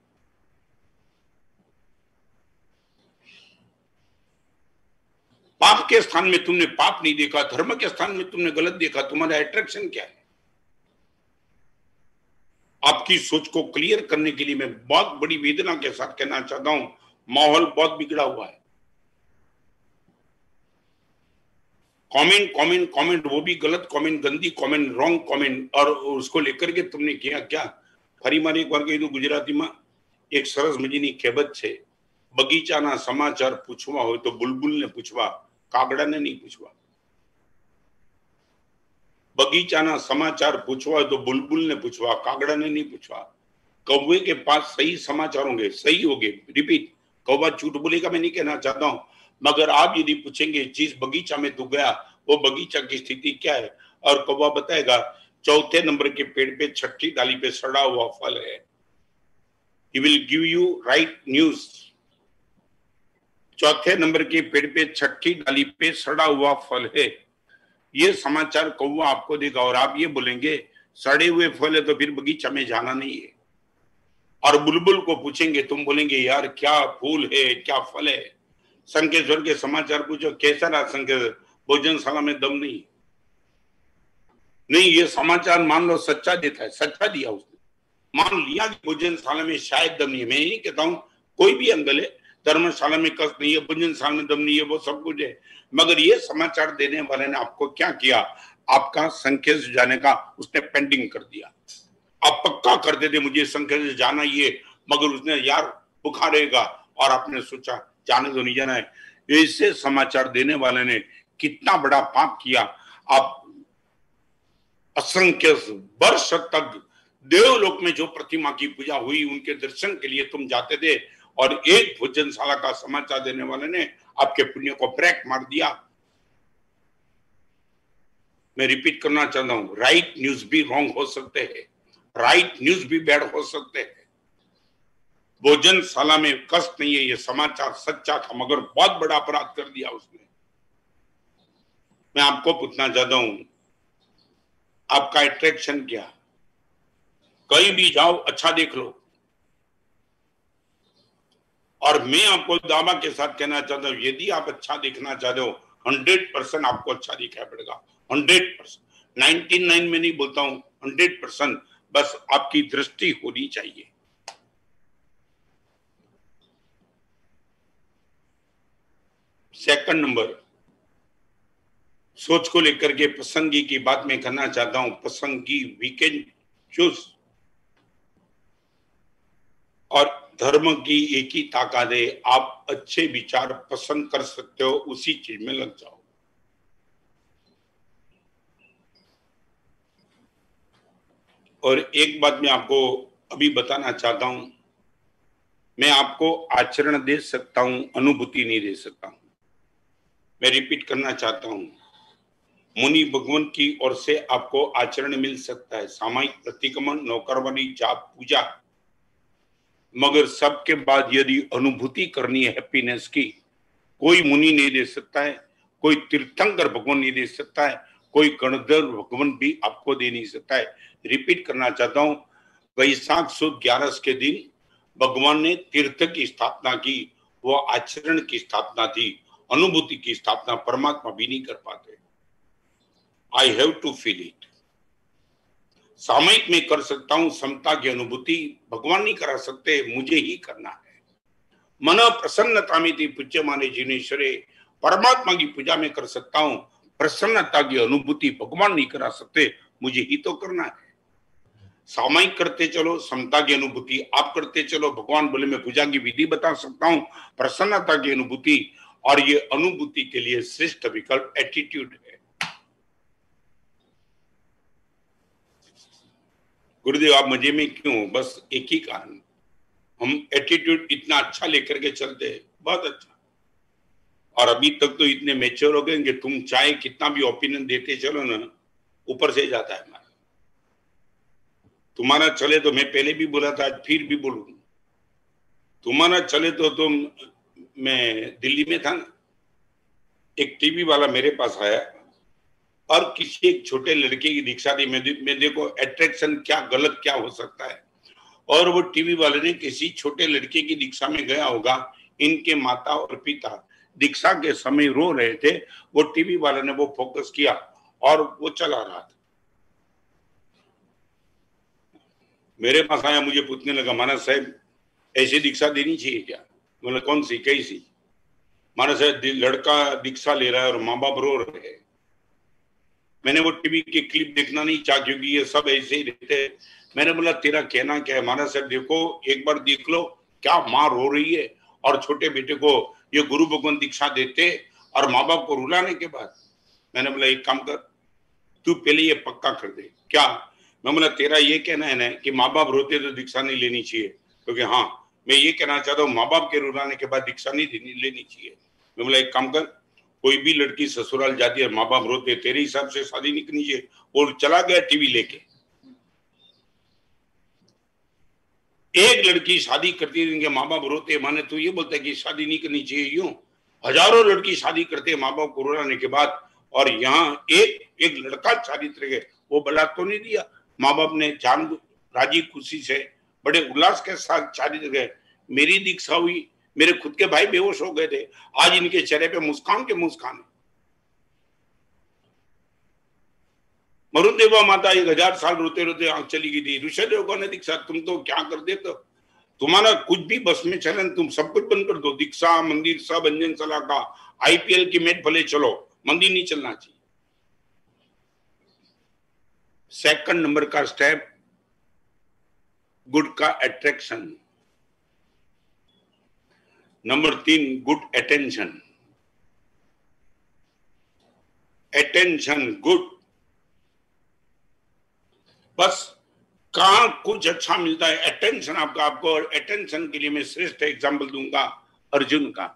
S1: पाप के स्थान में तुमने पाप नहीं देखा, धर्म के स्थान में तुमने गलत देखा, तुम्हारा अट्रैक्शन क्या है? आपकी सोच को क्लियर करने के लिए मैं बहुत बड़ी वेदना के साथ कहना चाहता हूं, माहौल बहुत बिगड़ा हुआ है। कमेंट कमेंट कमेंट, वो भी गलत कमेंट, गंदी कमेंट, रॉन्ग कमेंट, और उसको लेकर के तुमने किया क्या? फरी मारी एक बार कही तो गुजराती में एक सरस मजीनी कहेवत छे, बगीचाना समाचार पूछवा हो तो बुलबुल ने पूछवा, कागड़ा ने नहीं पूछवा। बगीचाना समाचार पूछवा तो बुलबुल ने पूछवा, कागड़ा ने नहीं पूछवा। कौवे के पास सही समाचार होंगे, सही होंगे, रिपीट, कौवा झूठ बोलेगा मैं नहीं कहना चाहता हूं, मगर आप यदि पूछेंगे जिस बगीचा में तू गया वो बगीचा की स्थिति क्या है, और कौवा बताएगा चौथे नंबर के पेड़ पे छठी डाली पे सड़ा हुआ फल है। He will give you right news। चौथे नंबर के पेड़ पे छठी डाली पे सड़ा हुआ फल है, ये समाचार कौवा आपको देगा। और आप ये बोलेंगे सड़े हुए फल है तो फिर बगीचा में जाना नहीं है। और बुलबुल को पूछेंगे, तुम बोलेंगे यार क्या फूल है, क्या फल है। संकेश्वर के समाचार पूछो, कैसा रहा संकेश्वर, भोजनशाला में दम नहीं। नहीं, ये समाचार मान लो सच्चा देता है, सच्चा दिया उसने, मान लिया कि भोजनशाला में शायद दम नहीं है। मैं नहीं कहता हूं कोई भी एंगल है, धर्मशाला में कष्ट नहीं है, भोजनशाला में दम नहीं है, वो सब कुछ है, मगर ये समाचार देने वाले ने आपको क्या किया? आपका संकेत जाने का उसने पेंडिंग कर दिया। आप पक्का करते थे मुझे संकेत जाना ये, मगर उसने यार बुखारेगा, और आपने सोचा जाने तो नहीं जाना है। इससे समाचार देने वाले ने कितना बड़ा पाप किया। आप असंख्य वर्ष तक देवलोक में जो प्रतिमा की पूजा हुई उनके दर्शन के लिए तुम जाते थे, और एक भोजनशाला का समाचार देने वाले ने आपके पुण्य को ब्रेक मार दिया। मैं रिपीट करना चाहता हूं, राइट न्यूज भी रॉन्ग हो सकते हैं, राइट न्यूज भी बैड हो सकते हैं। भोजनशाला में कष्ट नहीं है, ये समाचार सच्चा था, मगर बहुत बड़ा अपराध कर दिया उसने। मैं आपको पूछना चाहता हूं, आपका अट्रैक्शन क्या? कहीं भी जाओ अच्छा देख लो। और मैं आपको दावा के साथ कहना चाहता हूं, यदि आप अच्छा देखना चाहते हो 100% आपको अच्छा दिखाई पड़ेगा। 100%, 99 में नहीं बोलता हूं, 100%। बस आपकी दृष्टि होनी चाहिए। सेकंड नंबर, सोच को लेकर के पसंदगी की बात मैं करना चाहता हूं। पसंदगी वी कैन चूज, और धर्म की एक ही ताकत है, आप अच्छे विचार पसंद कर सकते हो, उसी चीज में लग जाओ। और एक बात मैं आपको अभी बताना चाहता हूं, मैं आपको आचरण दे सकता हूं, अनुभूति नहीं दे सकता हूं। मैं रिपीट करना चाहता हूं, मुनि भगवान की ओर से आपको आचरण मिल सकता है, सामायिक प्रतिक्रमण, नौकरवानी, जाप, पूजा, मगर सबके बाद यदि अनुभूति करनी है हैप्पीनेस की, कोई मुनि नहीं दे सकता है, कोई तीर्थंकर भगवान नहीं दे सकता है, कोई गणधर भगवान भी आपको दे नहीं सकता है। रिपीट करना चाहता हूं, वैशाख सुद 11 के दिन भगवान ने तीर्थ की स्थापना की, वो आचरण की स्थापना थी, अनुभूति की स्थापना परमात्मा भी नहीं कर पाते। I have to feel it. सामयिक में कर सकता हूं, समता की अनुभूति भगवान नहीं करा सकते, मुझे ही करना है। मन प्रसन्नता में थी पूज्य माने जिनेश्वरे, परमात्मा की पूजा में कर सकता हूं, प्रसन्नता की अनुभूति भगवान नहीं करा सकते, मुझे ही तो करना है। सामयिक करते चलो, समता की अनुभूति आप करते चलो, भगवान बोले मैं पूजा की विधि बता सकता हूं, प्रसन्नता की अनुभूति, और ये अनुभूति के लिए श्रेष्ठ विकल्प एटीट्यूड है। गुरुदेव आप मजे में क्यों हो? बस एक ही कारण, हम एटीट्यूड इतना अच्छा लेकर के चलते हैं, बहुत अच्छा। और अभी तक तो इतने मेच्योर हो गए कि तुम चाहे कितना भी ओपिनियन देते चलो ना, ऊपर से जाता है हमारा। तुम्हारा चले तो, मैं पहले भी बोला था, आज फिर भी बोलूं, तुम्हारा चले तो तुम, मैं दिल्ली में था ना, एक टीवी वाला मेरे पास आया और किसी एक छोटे लड़के की दीक्षा दी। मैं देखो अट्रैक्शन क्या गलत क्या हो सकता है। और वो टीवी वाले ने किसी छोटे लड़के की दीक्षा में गया होगा, इनके माता और पिता दीक्षा के समय रो रहे थे, वो टीवी वाले ने वो फोकस किया और वो चला रहा था। मेरे पास आया, मुझे पूछने लगा, महाराज साहब ऐसी दीक्षा देनी चाहिए क्या? बोले कौन सी, कैसी? महाराज साहब लड़का दीक्षा ले रहा है और माँ बाप रो रहे हैं। मैंने वो टीवी की क्लिप देखना नहीं चाहा क्योंकि ये सब ऐसे ही रहते हैं। मैंने बोला तेरा कहना क्या है? महाराज साहब देखो, एक बार देख लो, क्या माँ रो रही है और छोटे बेटे को ये गुरु भगवान दीक्षा देते और माँ बाप को रुलाने के बाद। मैंने बोला एक काम कर, तू पहले ये पक्का कर दे। क्या? मैं बोला तेरा ये कहना है ना कि माँ बाप रोते तो दीक्षा नहीं लेनी चाहिए? क्योंकि हाँ, मैं ये कहना चाहता हूँ, माँ बाप के रुलाने के बाद दीक्षा नहीं लेनी चाहिए। मैं बोला एक काम कर, कोई भी लड़की ससुराल जाती है, माँ बाप रोते, तेरे हिसाब से शादी नहीं करनी चाहिए? और चला गया टीवी लेके। एक लड़की शादी करती है, इनके माँ बाप रोते, माने तो ये बोलता है कि शादी नहीं करनी चाहिए? यूं हजारों लड़की शादी करते हैं माँ बाप को रुलाने के बाद, और यहाँ एक एक लड़का चारित्र के, वो बलात् तो नहीं दिया, माँ बाप ने जान राजी खुशी से बड़े उल्लास के साथ चारित्र गए। मेरी दीक्षा हुई, मेरे खुद के भाई बेहोश हो गए थे, आज इनके चेहरे पे मुस्कान के मुस्कान। मरुदेवा माता 1000 साल रोते रोते आंख चली गई थी। ऋषिदेव को ने दीक्षा, तुम तो क्या कर देते हो, तुम्हारा कुछ भी बस में चले, तुम सब कुछ बंद कर दो, दीक्षा मंदिर सब अंजन सला का, आईपीएल की मैच भले चलो, मंदिर नहीं चलना चाहिए। सेकंड नंबर का स्टेप, गुड का attraction. Number 3, good attention. Attention good, बस कहां कुछ अच्छा मिलता है, अटेंशन आपका। आपको अटेंशन के लिए मैं श्रेष्ठ एग्जाम्पल दूंगा अर्जुन का।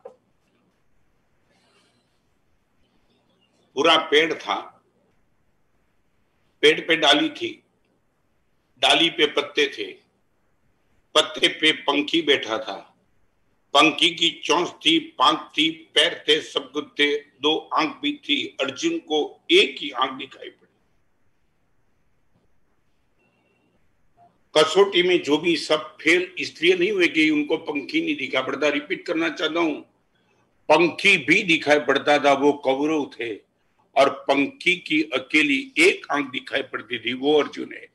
S1: पूरा पेड़ था, पेड़ पे डाली थी, डाली पे पत्ते थे, पत्ते पे पंखी बैठा था, पंखी की चोंच थी, पंख थी, पैर थे, सब कुछ थे, 2 आंख भी थी। अर्जुन को एक ही आंख दिखाई पड़ी। कसौटी में जो भी सब फेल इसलिए नहीं हुए कि उनको पंखी नहीं दिखा पड़ता। रिपीट करना चाहता हूं, पंखी भी दिखाई पड़ता था, वो कौरव थे, और पंखी की अकेली एक आंख दिखाई पड़ती थी, वो अर्जुन है।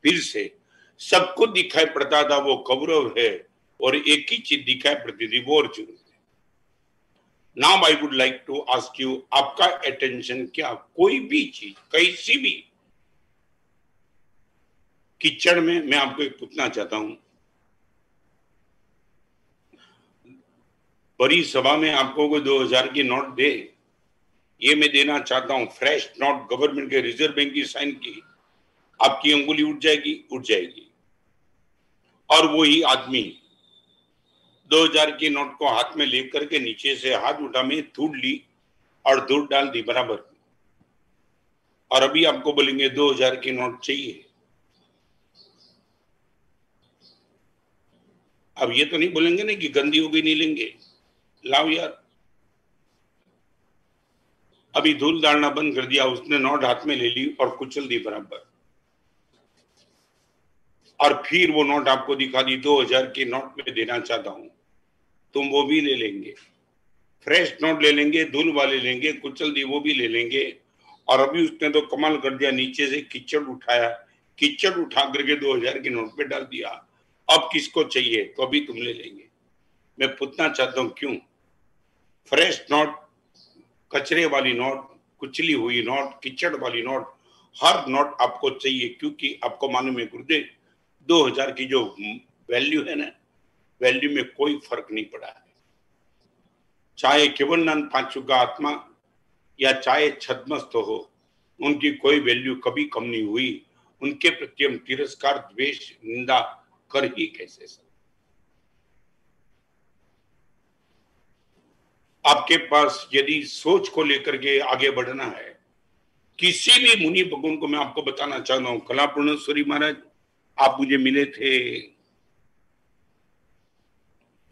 S1: फिर से सब कुछ दिखाई पड़ता था, वो कौरव है, और एक ही चीज दिखाई पड़ती थी, वो अर्जुन है। Now I would like to ask you, आपका अटेंशन क्या? कोई भी चीज, कैसी भी कीचड़ में, मैं आपको एक पूछना चाहता हूं, बड़ी सभा में आपको कोई 2000 की नोट दे, ये मैं देना चाहता हूं, फ्रेश नोट, गवर्नमेंट के रिजर्व बैंक की साइन की, आपकी अंगुली उठ जाएगी? उठ जाएगी। और वही आदमी 2000 की नोट को हाथ में लेकर के नीचे से हाथ उठा में धूल ली और धूल डाल दी बराबर, और अभी आपको बोलेंगे 2000 की नोट चाहिए। अब ये तो नहीं बोलेंगे ना कि गंदी होगी नहीं लेंगे, लाओ यार। अभी धूल डालना बंद कर दिया, उसने नोट हाथ में ले ली और कुचल दी बराबर, और फिर वो नोट आपको दिखा दी, 2000 की नोट में देना चाहता हूं, तुम वो भी ले लेंगे, फ्रेश नोट ले लेंगे, धूल वाले लेंगे, कुचल दी वो भी ले लेंगे। और अभी उसने तो कमाल कर दिया, नीचे से कीचड़ उठाया, कीचड़ उठा करके 2000 की नोट पे डाल दिया। अब किसको चाहिए? तो अभी तुम ले लेंगे। मैं पूछना चाहता हूं क्यों? फ्रेश नोट, कचरे वाली नोट, कुचली हुई नोट, कीचड़ वाली नोट, हर नोट आपको चाहिए, क्योंकि आपको मालूम है गुरुदेव, 2000 की जो वैल्यू है ना, वैल्यू में कोई फर्क नहीं पड़ा है। चाहे केवलानंद पांचू का आत्मा या चाहे छद्मस्त हो, उनकी कोई वैल्यू कभी कम नहीं हुई। उनके प्रति हम तिरस्कार, द्वेष, निंदा कर ही कैसे सकते। आपके पास यदि सोच को लेकर के आगे बढ़ना है, किसी भी मुनि भगवान को मैं आपको बताना चाहता हूं, कलापूर्णेश्वरी महाराज आप मुझे मिले थे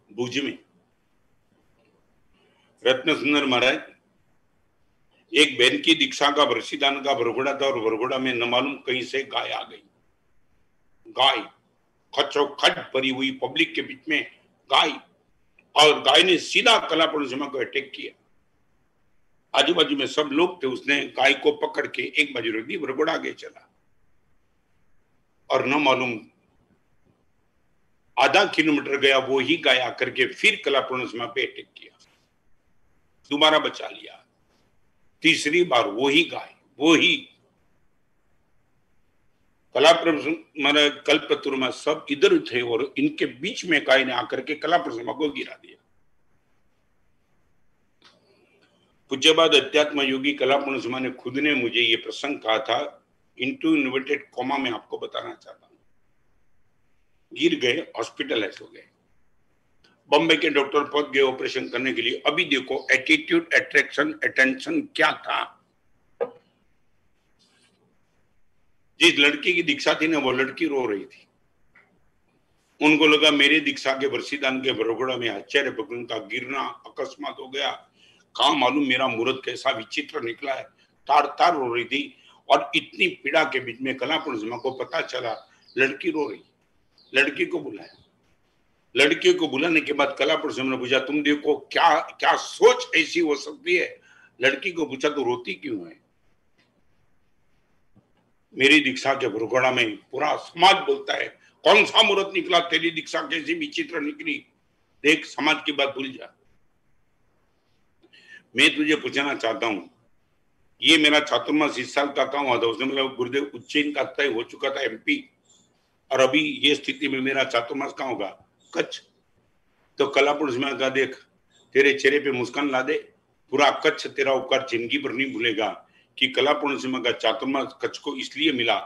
S1: भुज में, रत्न सुंदर महाराज एक बहन की दीक्षा का वर्षीदान का वरघोड़ा था और वरघोड़ा में न मालूम कहीं से गाय आ गई। गाय खचोखच भरी हुई पब्लिक के बीच में गाय, और गाय ने सीधा कलापूर्णेश्वरी को अटैक किया। आजू बाजू में सब लोग थे, उसने गाय को पकड़ के एक बाजू रख दी, वरघोड़ा आगे चला और न मालूम आधा किलोमीटर गया वो ही गाय आकर के फिर कलापूर्णेश्वरी पे अटैक किया, दोबारा बचा लिया, तीसरी बार वो ही गाय, वो ही कलापूर्णेश्वरी कल्पतरु में सब इधर थे और इनके बीच में गाय ने आकर के कलापूर्णेश्वरी को गिरा दिया। पूज्यपाद अध्यात्म योगी कलापूर्णेश्वरी ने खुद ने मुझे ये प्रसंग कहा था, इंटू इन्वर्टेड कॉमा में आपको बताना चाहता हूं। गिर गए, हॉस्पिटलाइज हो गए, बॉम्बे के डॉक्टर पहुंच गए ऑपरेशन करने के लिए। अभी देखो एटीट्यूड, अट्रैक्शन, अटेंशन क्या था। जिस लड़की की दीक्षा थी ना, वो लड़की रो रही थी। उनको लगा मेरे दीक्षा के वर्षीदान के वरघोड़ा में आचार्य भगवान का गिरना अकस्मात हो गया, कहा मालूम मेरा मुहूर्त कैसा विचित्र निकला है। तार तार रो रही थी और इतनी पीड़ा के बीच में कलापूर्णेश्वरी को पता चला लड़की रो रही। लड़की को बुलाया, लड़की को बुलाने के बाद कलापूर्णेश्वरी ने पूछा तुम देखो क्या क्या सोच ऐसी हो सकती है। लड़की को पूछा तो रोती क्यों है। मेरी दीक्षा के वरघोड़ा में पूरा समाज बोलता है कौन सा मुहूर्त निकला, तेरी दीक्षा कैसी विचित्र निकली, देख समाज की बात भूल जा। मैं तुझे पूछना चाहता हूं, ये मेरा चातुर्मास इस साल का काम हुआ था, उसने मतलब गुरुदेव उज्जैन का तय हो चुका था एमपी, और अभी ये स्थिति में मेरा चातुर्मास कहाँ होगा, कच्छ। तो कलापूर्णेश्वरी का देख तेरे चेहरे पे मुस्कान ला दे, पूरा कच्छ तेरा उपकार जिंदगी भर नहीं भूलेगा कि कलापूर्णेश्वरी का चातुर्मास कच्छ को इसलिए मिला,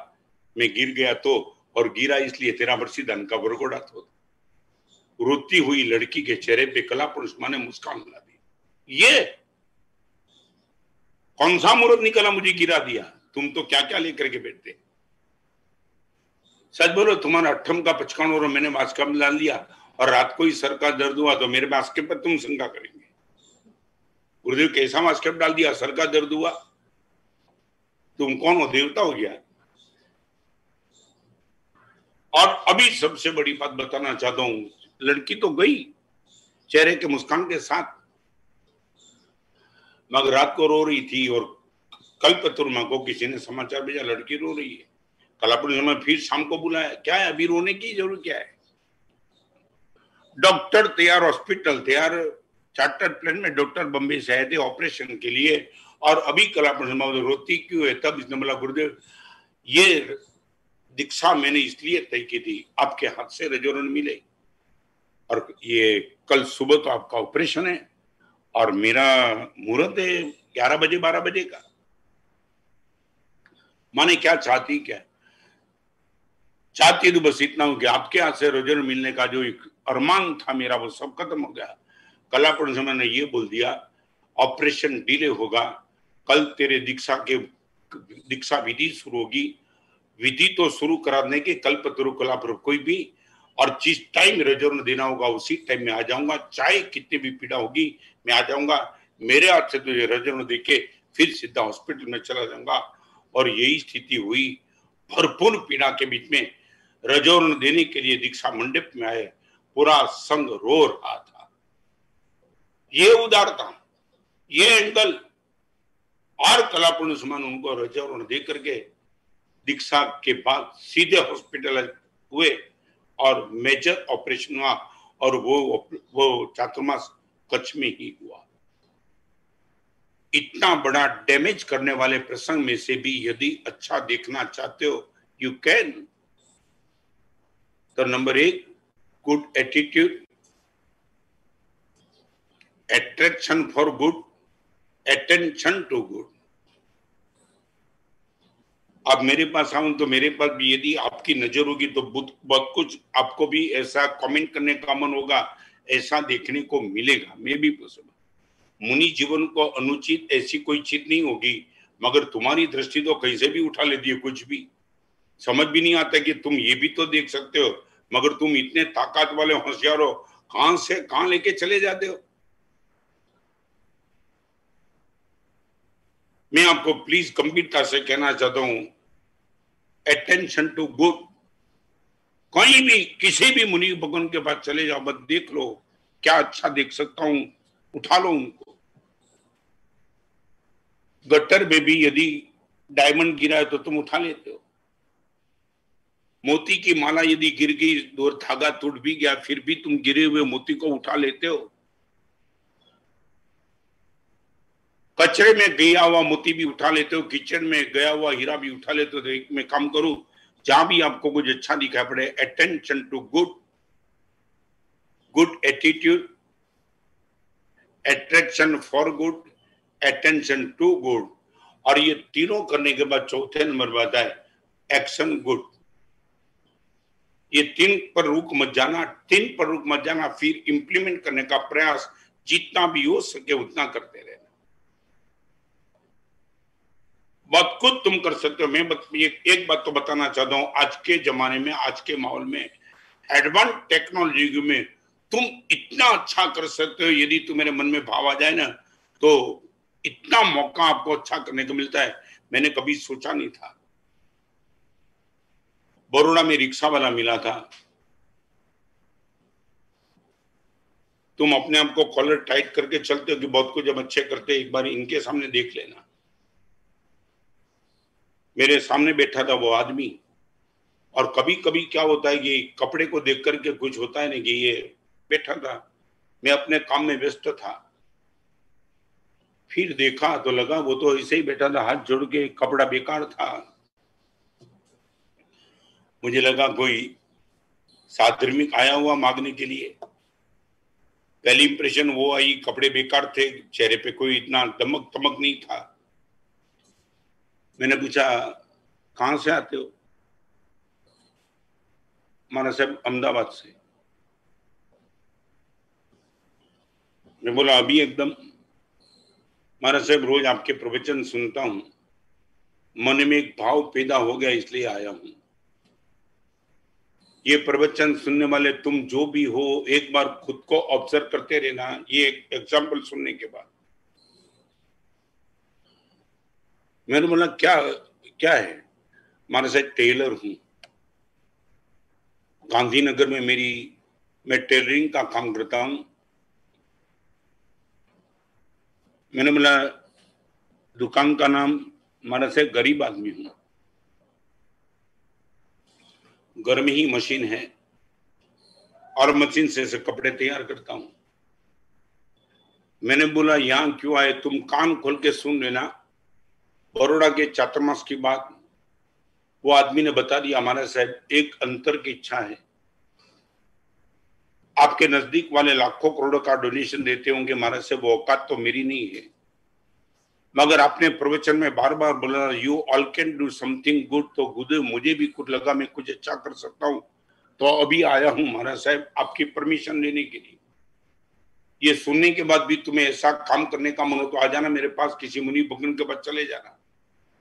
S1: मैं गिर गया तो, और गिरा इसलिए तेरा वर्षीदान का वरघोड़ा तो। रोती हुई लड़की के चेहरे पे कलापूर्णेश्वरी ने मुस्कान ला दी। ये कौन सा मुहूर्त निकला मुझे गिरा दिया, तुम तो क्या क्या लेकर के बैठते। सच बोलो, तुम्हारा अट्ठम का 55 और मैंने मास्क में डाल दिया और रात को ही सर का दर्द हुआ तो मेरे मास्क पर तुम शंका करेंगे गुरुदेव कैसा मास्क डाल दिया, सर का दर्द हुआ, तुम कौन हो, देवता हो गया। और अभी सबसे बड़ी बात बताना चाहता हूं, लड़की तो गई चेहरे के मुस्कान के साथ, मगर रात को रो रही थी और कल्पतरु को किसी ने समाचार भेजा लड़की रो रही है। कलापूर्णेश्वरी फिर शाम को बुलाया, क्या है अभी रोने की जरूरत क्या है। डॉक्टर तैयार, हॉस्पिटल तैयार, चार्टर्ड प्लेन में डॉक्टर बम्बे से आए थे ऑपरेशन के लिए, और अभी कलापूर्णेश्वरी रोती क्यों है। तब इसने बोला गुरुदेव ये दीक्षा मैंने इसलिए तय की थी आपके हाथ से रजोरण मिले, और ये कल सुबह तो आपका ऑपरेशन है और मेरा मुहूर्त है 11 बजे 12 बजे का। माने क्या चाहती, क्या चाहती तो बस इतना हो कि आपके हाथ से रजोरण मिलने का जो एक अरमान था मेरा वो सब खत्म हो गया। कलापूर्णेश्वरी ने ये बोल दिया ऑपरेशन डिले होगा, कल तेरे दीक्षा विधि शुरू होगी, विधि तो शुरू कराने के कल्पतरु कलापुर कोई भी, और जिस टाइम रजोरण देना होगा उसी टाइम में आ जाऊंगा, चाहे कितनी भी पीड़ा होगी मैं आ जाऊंगा, मेरे हाथ से तुझे रजोरण देके फिर सीधा हॉस्पिटल में चला जाऊंगा। और यही स्थिति हुई, भरपूर पीड़ा के बीच में रजोरण देने के लिए दीक्षा मंडप में आए, पूरा संघ रो रहा था। ये उदारता, ये एंगल, और कलापूर्णेश्वरी उनको रजोरण दे करके दीक्षा के बाद सीधे हॉस्पिटल हुए और मेजर ऑपरेशन हुआ, और वो चातुर्मास कच्छ में ही हुआ। इतना बड़ा डैमेज करने वाले प्रसंग में से भी यदि अच्छा देखना चाहते हो यू कैन। तो number 1 good attitude, attraction for good, attention to good. आप मेरे पास आऊं तो मेरे पास भी यदि आपकी नजर होगी तो बहुत कुछ आपको भी ऐसा कमेंट करने का मन होगा, ऐसा देखने को मिलेगा। मैं भी मुनि जीवन को अनुचित ऐसी कोई चीज नहीं होगी, मगर तुम्हारी दृष्टि तो कहीं से भी उठा लेती है, कुछ भी समझ भी नहीं आता कि तुम ये भी तो देख सकते हो, मगर तुम इतने ताकत वाले होशियार हो, कहां से कहां लेके चले जाते हो। मैं आपको प्लीज गंभीरता से कहना चाहता हूं, अटेंशन टू गुड। कहीं भी किसी भी मुनि भगवान के पास चले जाओ, बस देख लो क्या अच्छा देख सकता हूं, उठा लो उनको। गटर में भी यदि डायमंड गिरा है तो तुम उठा लेते हो। मोती की माला यदि गिर गई और धागा टूट भी गया, फिर भी तुम गिरे हुए मोती को उठा लेते हो। कचरे में गया हुआ मोती भी उठा लेते हो, किचन में गया हुआ हीरा भी उठा लेते हो। तो एक मैं काम करूं, जहां भी आपको कुछ अच्छा दिखाई पड़े, attention to good, good attitude, attraction for good, attention to good, और ये तीनों करने के बाद चौथे नंबर पर आता है एक्शन गुड। ये तीन पर रुक मत जाना, तीन पर रुक मत जाना, फिर इंप्लीमेंट करने का प्रयास जितना भी हो सके उतना करते रहना। बहुत कुछ तुम कर सकते हो। मैं एक बात तो बताना चाहता हूं, आज के जमाने में, आज के माहौल में, एडवांस टेक्नोलॉजी में तुम इतना अच्छा कर सकते हो। यदि तुम्हारे मन में भाव आ जाए ना, तो इतना मौका आपको अच्छा करने को मिलता है, मैंने कभी सोचा नहीं था। बड़ौदा में रिक्शा वाला मिला था, तुम अपने आप को कॉलर टाइट करके चलते हो कि बहुत कुछ जब अच्छे करते, एक बार इनके सामने देख लेना। मेरे सामने बैठा था वो आदमी, और कभी कभी क्या होता है कि कपड़े को देख करके कुछ होता है ना कि ये बैठा था, मैं अपने काम में व्यस्त था, फिर देखा तो लगा वो तो ऐसे ही बैठा था, हाथ जोड़ के, कपड़ा बेकार था। मुझे लगा कोई साधर्मिक आया हुआ मांगने के लिए। पहली इंप्रेशन वो आई, कपड़े बेकार थे, चेहरे पे कोई इतना दमक तमक नहीं था। मैंने पूछा कहां से आते हो? माना साहब अहमदाबाद से। मैं बोला अभी एकदम? महाराज साहब रोज आपके प्रवचन सुनता हूं, मन में एक भाव पैदा हो गया इसलिए आया हूं। ये प्रवचन सुनने वाले तुम जो भी हो, एक बार खुद को ऑब्जर्व करते रहना, ये एग्जाम्पल सुनने के बाद। मैंने बोला क्या क्या है? महाराज साहब टेलर हूं, गांधीनगर में मैं टेलरिंग का काम करता हूं। मैंने बोला दुकान का नाम? महाराज साहब गरीब आदमी हूं, घर में ही मशीन है और मशीन से कपड़े तैयार करता हूं। मैंने बोला यहां क्यों आए? तुम कान खोल के सुन लेना, बड़ौदा के चातुर्मास की बात वो आदमी ने बता दिया। हमारा साहब एक अंतर की इच्छा है, आपके नजदीक वाले लाखों करोड़ों का डोनेशन देते होंगे, महाराज साहब वो औकात तो मेरी नहीं है, मगर आपने प्रवचन में बार बार बोला you all can do something good, तो गुरु मुझे भी कुछ लगा मैं कुछ अच्छा कर सकता हूं, तो अभी आया हूं महाराज साहब आपकी परमिशन लेने के लिए। ये सुनने के बाद भी तुम्हें ऐसा काम करने का मन हो तो आ जाना मेरे पास, किसी मुनि भगवान के पास चले जाना।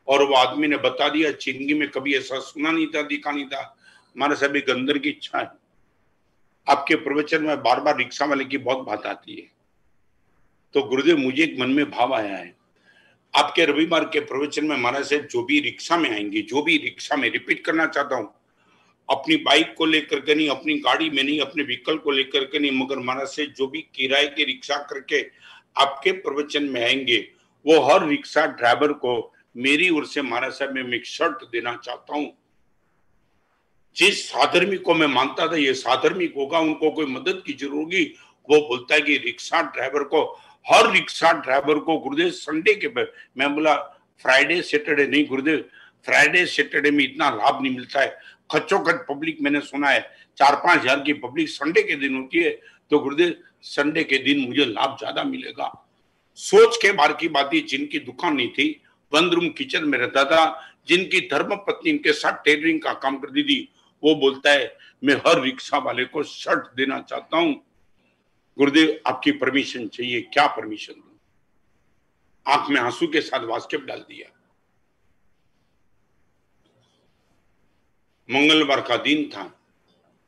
S1: और वो आदमी ने बता दिया, जिंदगी में कभी ऐसा सुना नहीं था, दिखा नहीं था। हमारे साहब एक अंदर की इच्छा है, आपके प्रवचन में बार बार रिक्शा वाले की बहुत बात आती है, तो गुरुदेव मुझे एक मन में भाव आया है, आपके रविवार के प्रवचन में महाराज साहब जो भी रिक्शा में आएंगे, जो भी रिक्शा में, रिपीट करना चाहता हूं, अपनी बाइक को लेकर के नहीं, अपनी गाड़ी में नहीं, अपने व्हीकल को लेकर के नहीं, मगर महाराज से जो भी किराए की रिक्शा करके आपके प्रवचन में आएंगे, वो हर रिक्शा ड्राइवर को मेरी ओर से महाराज साहब में एक शर्त देना चाहता हूं। जिस साधर्मिक को मैं मानता था ये साधर्मिक होगा, उनको कोई मदद की जरूरत होगी, वो बोलता है कि रिक्शा ड्राइवर को, हर रिक्शा ड्राइवर को गुरुदेव संडे के पे, मैं बोला फ्राइडे सैटरडे नहीं गुरुदेव, फ्राइडे सैटरडे में इतना लाभ नहीं मिलता है, खच्चोखच पब्लिक मैंने सुना है 4-5 हजार की पब्लिक संडे के दिन होती है, तो गुरुदेव संडे के दिन मुझे लाभ ज्यादा मिलेगा। सोच के बाहर की बात, जिनकी दुकान नहीं थी, बंद रूम किचन में रहता था, जिनकी धर्म पत्नी इनके साथ टेलरिंग का काम करती थी, वो बोलता है मैं हर रिक्शा वाले को शर्ट देना चाहता हूं, गुरुदेव आपकी परमिशन चाहिए। क्या परमिशन दूं? आंख में आंसू के साथ वास्केप डाल दिया। मंगलवार का दिन था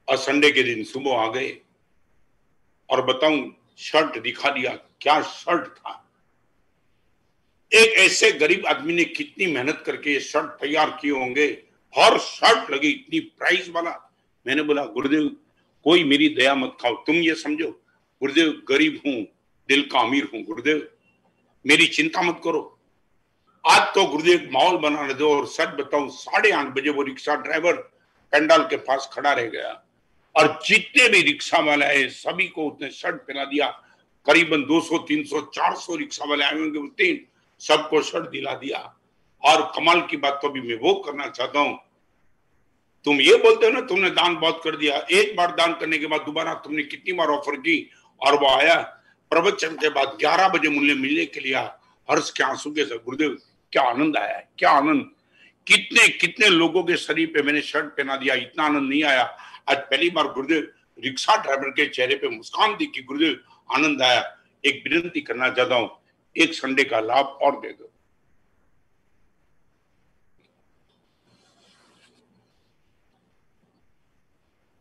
S1: और संडे के दिन सुबह आ गए और बताऊं शर्ट दिखा दिया। क्या शर्ट था! एक ऐसे गरीब आदमी ने कितनी मेहनत करके ये शर्ट तैयार किए होंगे, हर शर्ट लगी इतनी प्राइस वाला। मैंने बोला गुरुदेव कोई मेरी दया मत खाओ, तुम ये समझो गुरुदेव गरीब हूं, दिल का अमीर हूं, गुरुदेव मेरी चिंता मत करो। आज तो गुरुदेव माहौल बनाने दो। और सच बताऊं 8:30 बजे वो रिक्शा ड्राइवर पंडाल के पास खड़ा रह गया और जितने भी रिक्शा वाले आए सभी को उसने शर्ट पहना दिया। करीबन 200, 300, 400 रिक्शा वाले आए होंगे उस दिन, सबको शर्ट दिला दिया। और कमाल की बात तो अभी मैं वो करना चाहता हूं, तुम ये बोलते हो ना तुमने दान बहुत कर दिया, एक बार दान करने के बाद दोबारा तुमने कितनी बार ऑफर की। और वो आया प्रवचन के बाद 11 बजे मूल्य मिलने के लिए, हर्ष के आंसू के साथ, गुरुदेव क्या आनंद आया है, क्या आनंद! कितने कितने लोगों के शरीर पे मैंने शर्ट पहना दिया, इतना आनंद नहीं आया। आज पहली बार गुरुदेव रिक्शा ड्राइवर के चेहरे पे मुस्कान दिखी, गुरुदेव आनंद आया। एक विनती करना चाहता हूं, एक संडे का लाभ और दे दो।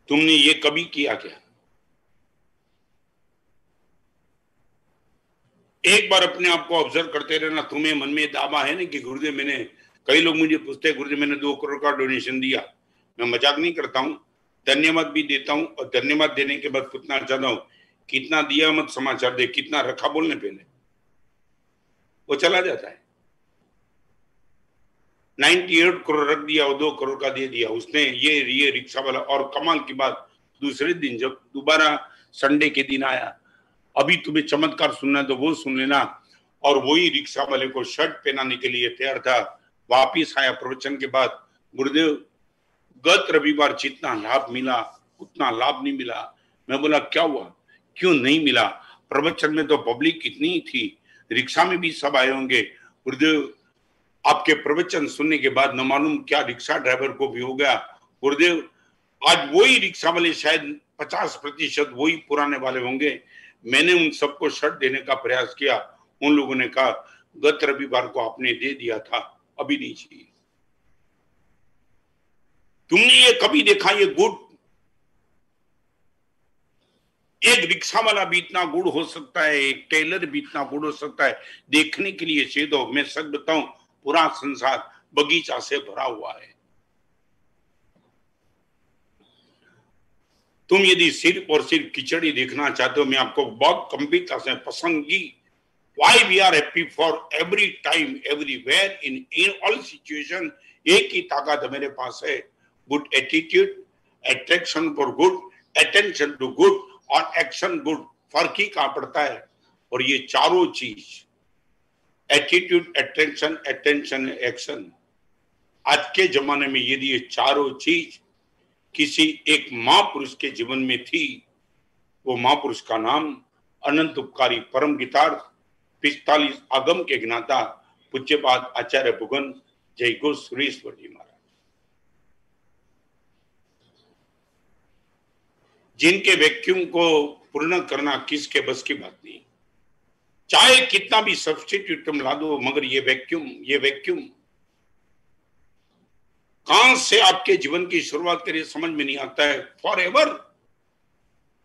S1: तुमने ये कभी किया क्या? एक बार अपने आप को ऑब्जर्व करते रहना। तुम्हें मन में दावा है ना कि गुरुदेव मैंने, कई लोग मुझे पूछते हैं गुरुदेव मैंने 2 करोड़ का डोनेशन दिया। मैं मजाक नहीं करता हूं, धन्यवाद भी देता हूं। और धन्यवाद देने के बाद पूछना चाहता हूं कितना दिया मत समाचार दे, कितना रखा बोलने पहले, वो चला जाता है। 98 करोड़ रख दिया और 2 करोड़ का दे दिया उसने, ये रिक्शा वाला। और कमाल की बात, दूसरे दिन जब दोबारा संडे के दिन आया, अभी तुम्हें चमत्कार सुनना है तो वो सुन लेना। और वही रिक्शा वाले को शर्ट पहनाने के लिए तैयार था। वापिस आया प्रवचन के बाद, गुरुदेव गत रविवार जितना लाभ मिला उतना लाभ नहीं मिला। मैं बोला क्या हुआ, क्यों नहीं मिला? प्रवचन में तो पब्लिक कितनी थी, रिक्शा में भी सब आए होंगे। गुरुदेव आपके प्रवचन सुनने के बाद न मालूम क्या रिक्शा ड्राइवर को भी हो गया। गुरुदेव आज वही रिक्शा वाले शायद 50% वही पुराने वाले होंगे। मैंने उन सबको शर्ट देने का प्रयास किया, उन लोगों ने कहा गत रविवार को आपने दे दिया था, अभी नहीं चाहिए। तुमने ये कभी देखा ये गुड़? एक रिक्शा वाला भी इतना गुड़ हो सकता है, एक टेलर भी इतना गुड़ हो सकता है, देखने के लिए चेत हो। मैं सच बताऊं पूरा संसार बगीचा से भरा हुआ है। तुम यदि सिर्फ और सिर्फ खिचड़ी देखना चाहते हो, मैं आपको बहुत गंभीरता से पसंदगी, why we are happy for every time everywhere in all situation, एक ही ताकत मेरे पास है, good attitude, attraction for good, attention to good और एक्शन गुड। फर्क ही कहां पड़ता है? और ये चारों चीज एटीट्यूड, अट्रैक्शन, अटेंशन, एक्शन, आज के जमाने में यदि ये चारों चीज किसी एक महापुरुष के जीवन में थी, वो महापुरुष का नाम अनंत उपकारी परम गीतार्थ 45 आगम के ज्ञाता पूज्यपाद आचार्य भुगन जय गो सुरेश्वर जी महाराज, जिनके वैक्यूम को पूर्ण करना किसके बस की बात नहीं। चाहे कितना भी सब्स्टिट्यूट तुम ला दो, मगर ये वैक्यूम कहां से आपके जीवन की शुरुआत करिए समझ में नहीं आता है। फॉर एवर,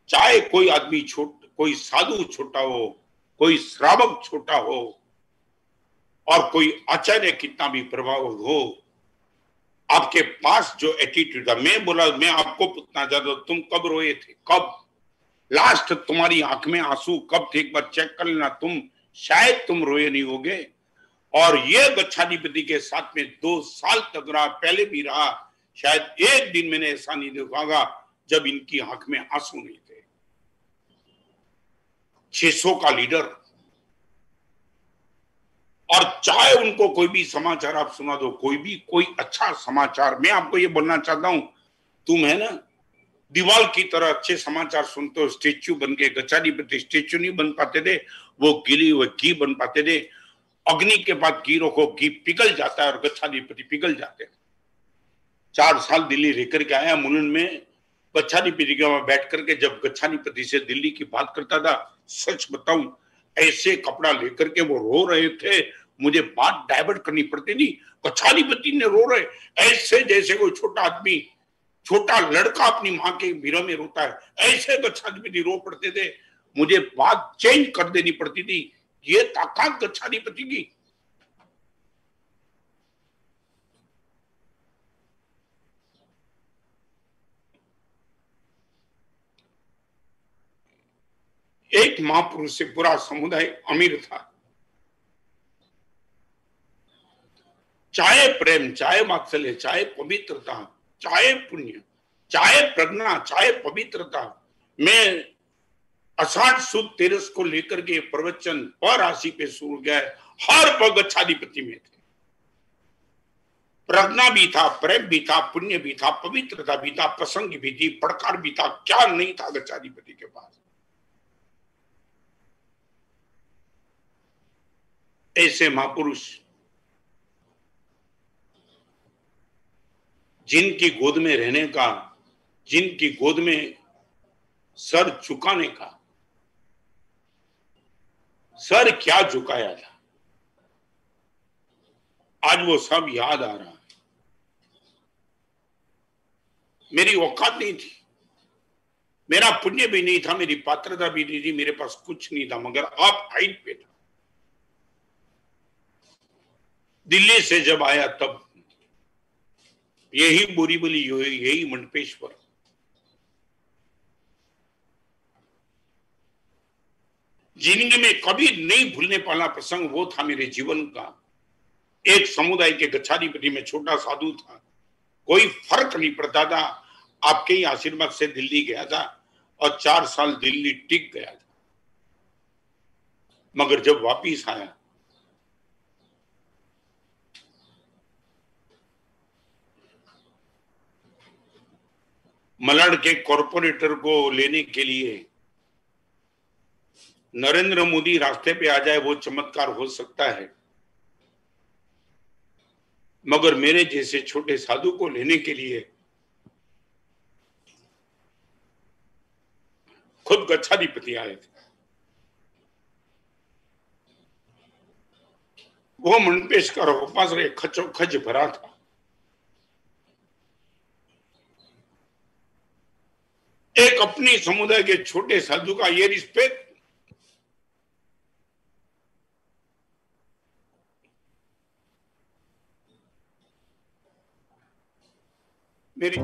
S1: चाहे कोई आदमी कोई साधु छोटा हो, कोई श्रावक छोटा हो और कोई आचार्य कितना भी प्रभाव हो, आपके पास जो एटीट्यूड था, मैं आपको पूछना चाहता हूं तुम कब रोए थे? कब लास्ट तुम्हारी आंख में आंसू कब थे? एक बार चेक कर लेना। शायद तुम रोए नहीं होगे। और ये गच्छाधिपति के साथ में 2 साल तक रहा, पहले भी रहा, शायद एक दिन मैंने ऐसा नहीं देखा जब इनकी आंख में आंसू नहीं थे। 600 का लीडर, और चाहे उनको कोई भी समाचार आप सुना दो, कोई अच्छा समाचार, मैं आपको ये बोलना चाहता हूं, तुम है ना दीवाल की तरह अच्छे समाचार सुनते हो, स्टेच्यू बन के, गच्छाधिपति स्टेच्यू नहीं बन पाते थे, वो गिली हुए घी बन पाते थे। अग्नि के बाद घी रखो, घी पिघल जाता है और गच्छाधिपति पिघल जाते हैं। 4 साल दिल्ली रह करके आया मुलुंड में, गच्छाधिपति के वहां बैठ करके जब गच्छाधिपति से दिल्ली की बात करता था, सच बताऊं ऐसे कपड़ा लेकर के वो रो रहे थे, मुझे बात डाइवर्ट करनी पड़ती थी। गच्छाधिपति ने रो रहे ऐसे जैसे कोई छोटा आदमी, छोटा लड़का अपनी माँ के विरह में रोता है, ऐसे गच्छाधिपति रो पड़ते थे। मुझे बात चेंज कर देनी पड़ती थी। ये ताकत गच्छाधिपति की। एक महापुरुष से पूरा समुदाय अमीर था। चाहे प्रेम, चाहे वात्सल्य, चाहे पवित्रता, चाहे पुण्य, चाहे प्रज्ञा, चाहे पवित्रता, मैं अषाढ़ सुद तेरस को लेकर के प्रवचन पर राशि पे शुरू गया, हर पग गच्छाधिपति में थे। प्रज्ञा भी था, प्रेम भी था, पुण्य भी था, पवित्रता भी था, प्रसंग भी थी, प्रकार भी था, क्या नहीं था गच्छाधिपति के पास। ऐसे महापुरुष जिनकी गोद में रहने का, जिनकी गोद में सर झुकाने का, सर क्या झुकाया था, आज वो सब याद आ रहा है। मेरी औकात नहीं थी, मेरा पुण्य भी नहीं था, मेरी पात्रता भी नहीं थी, मेरे पास कुछ नहीं था, मगर आप हाइट पे था। दिल्ली से जब आया तब यही बोरीवली, यही मंडपेश्वर, जिंदगी में कभी नहीं भूलने वाला प्रसंग वो था मेरे जीवन का। एक समुदाय के गच्छाधिपति में छोटा साधु था, कोई फर्क नहीं पड़ता था। आपके ही आशीर्वाद से दिल्ली गया था और 4 साल दिल्ली टिक गया था, मगर जब वापिस आया मलाड के कॉरपोरेटर को लेने के लिए नरेंद्र मोदी रास्ते पे आ जाए वो चमत्कार हो सकता है, मगर मेरे जैसे छोटे साधु को लेने के लिए खुद गच्छाधिपति आए थे। वो मनपेश का उपास खच भरा था। एक अपनी समुदाय के छोटे साधु का ये रिस्पेक्ट, मेरी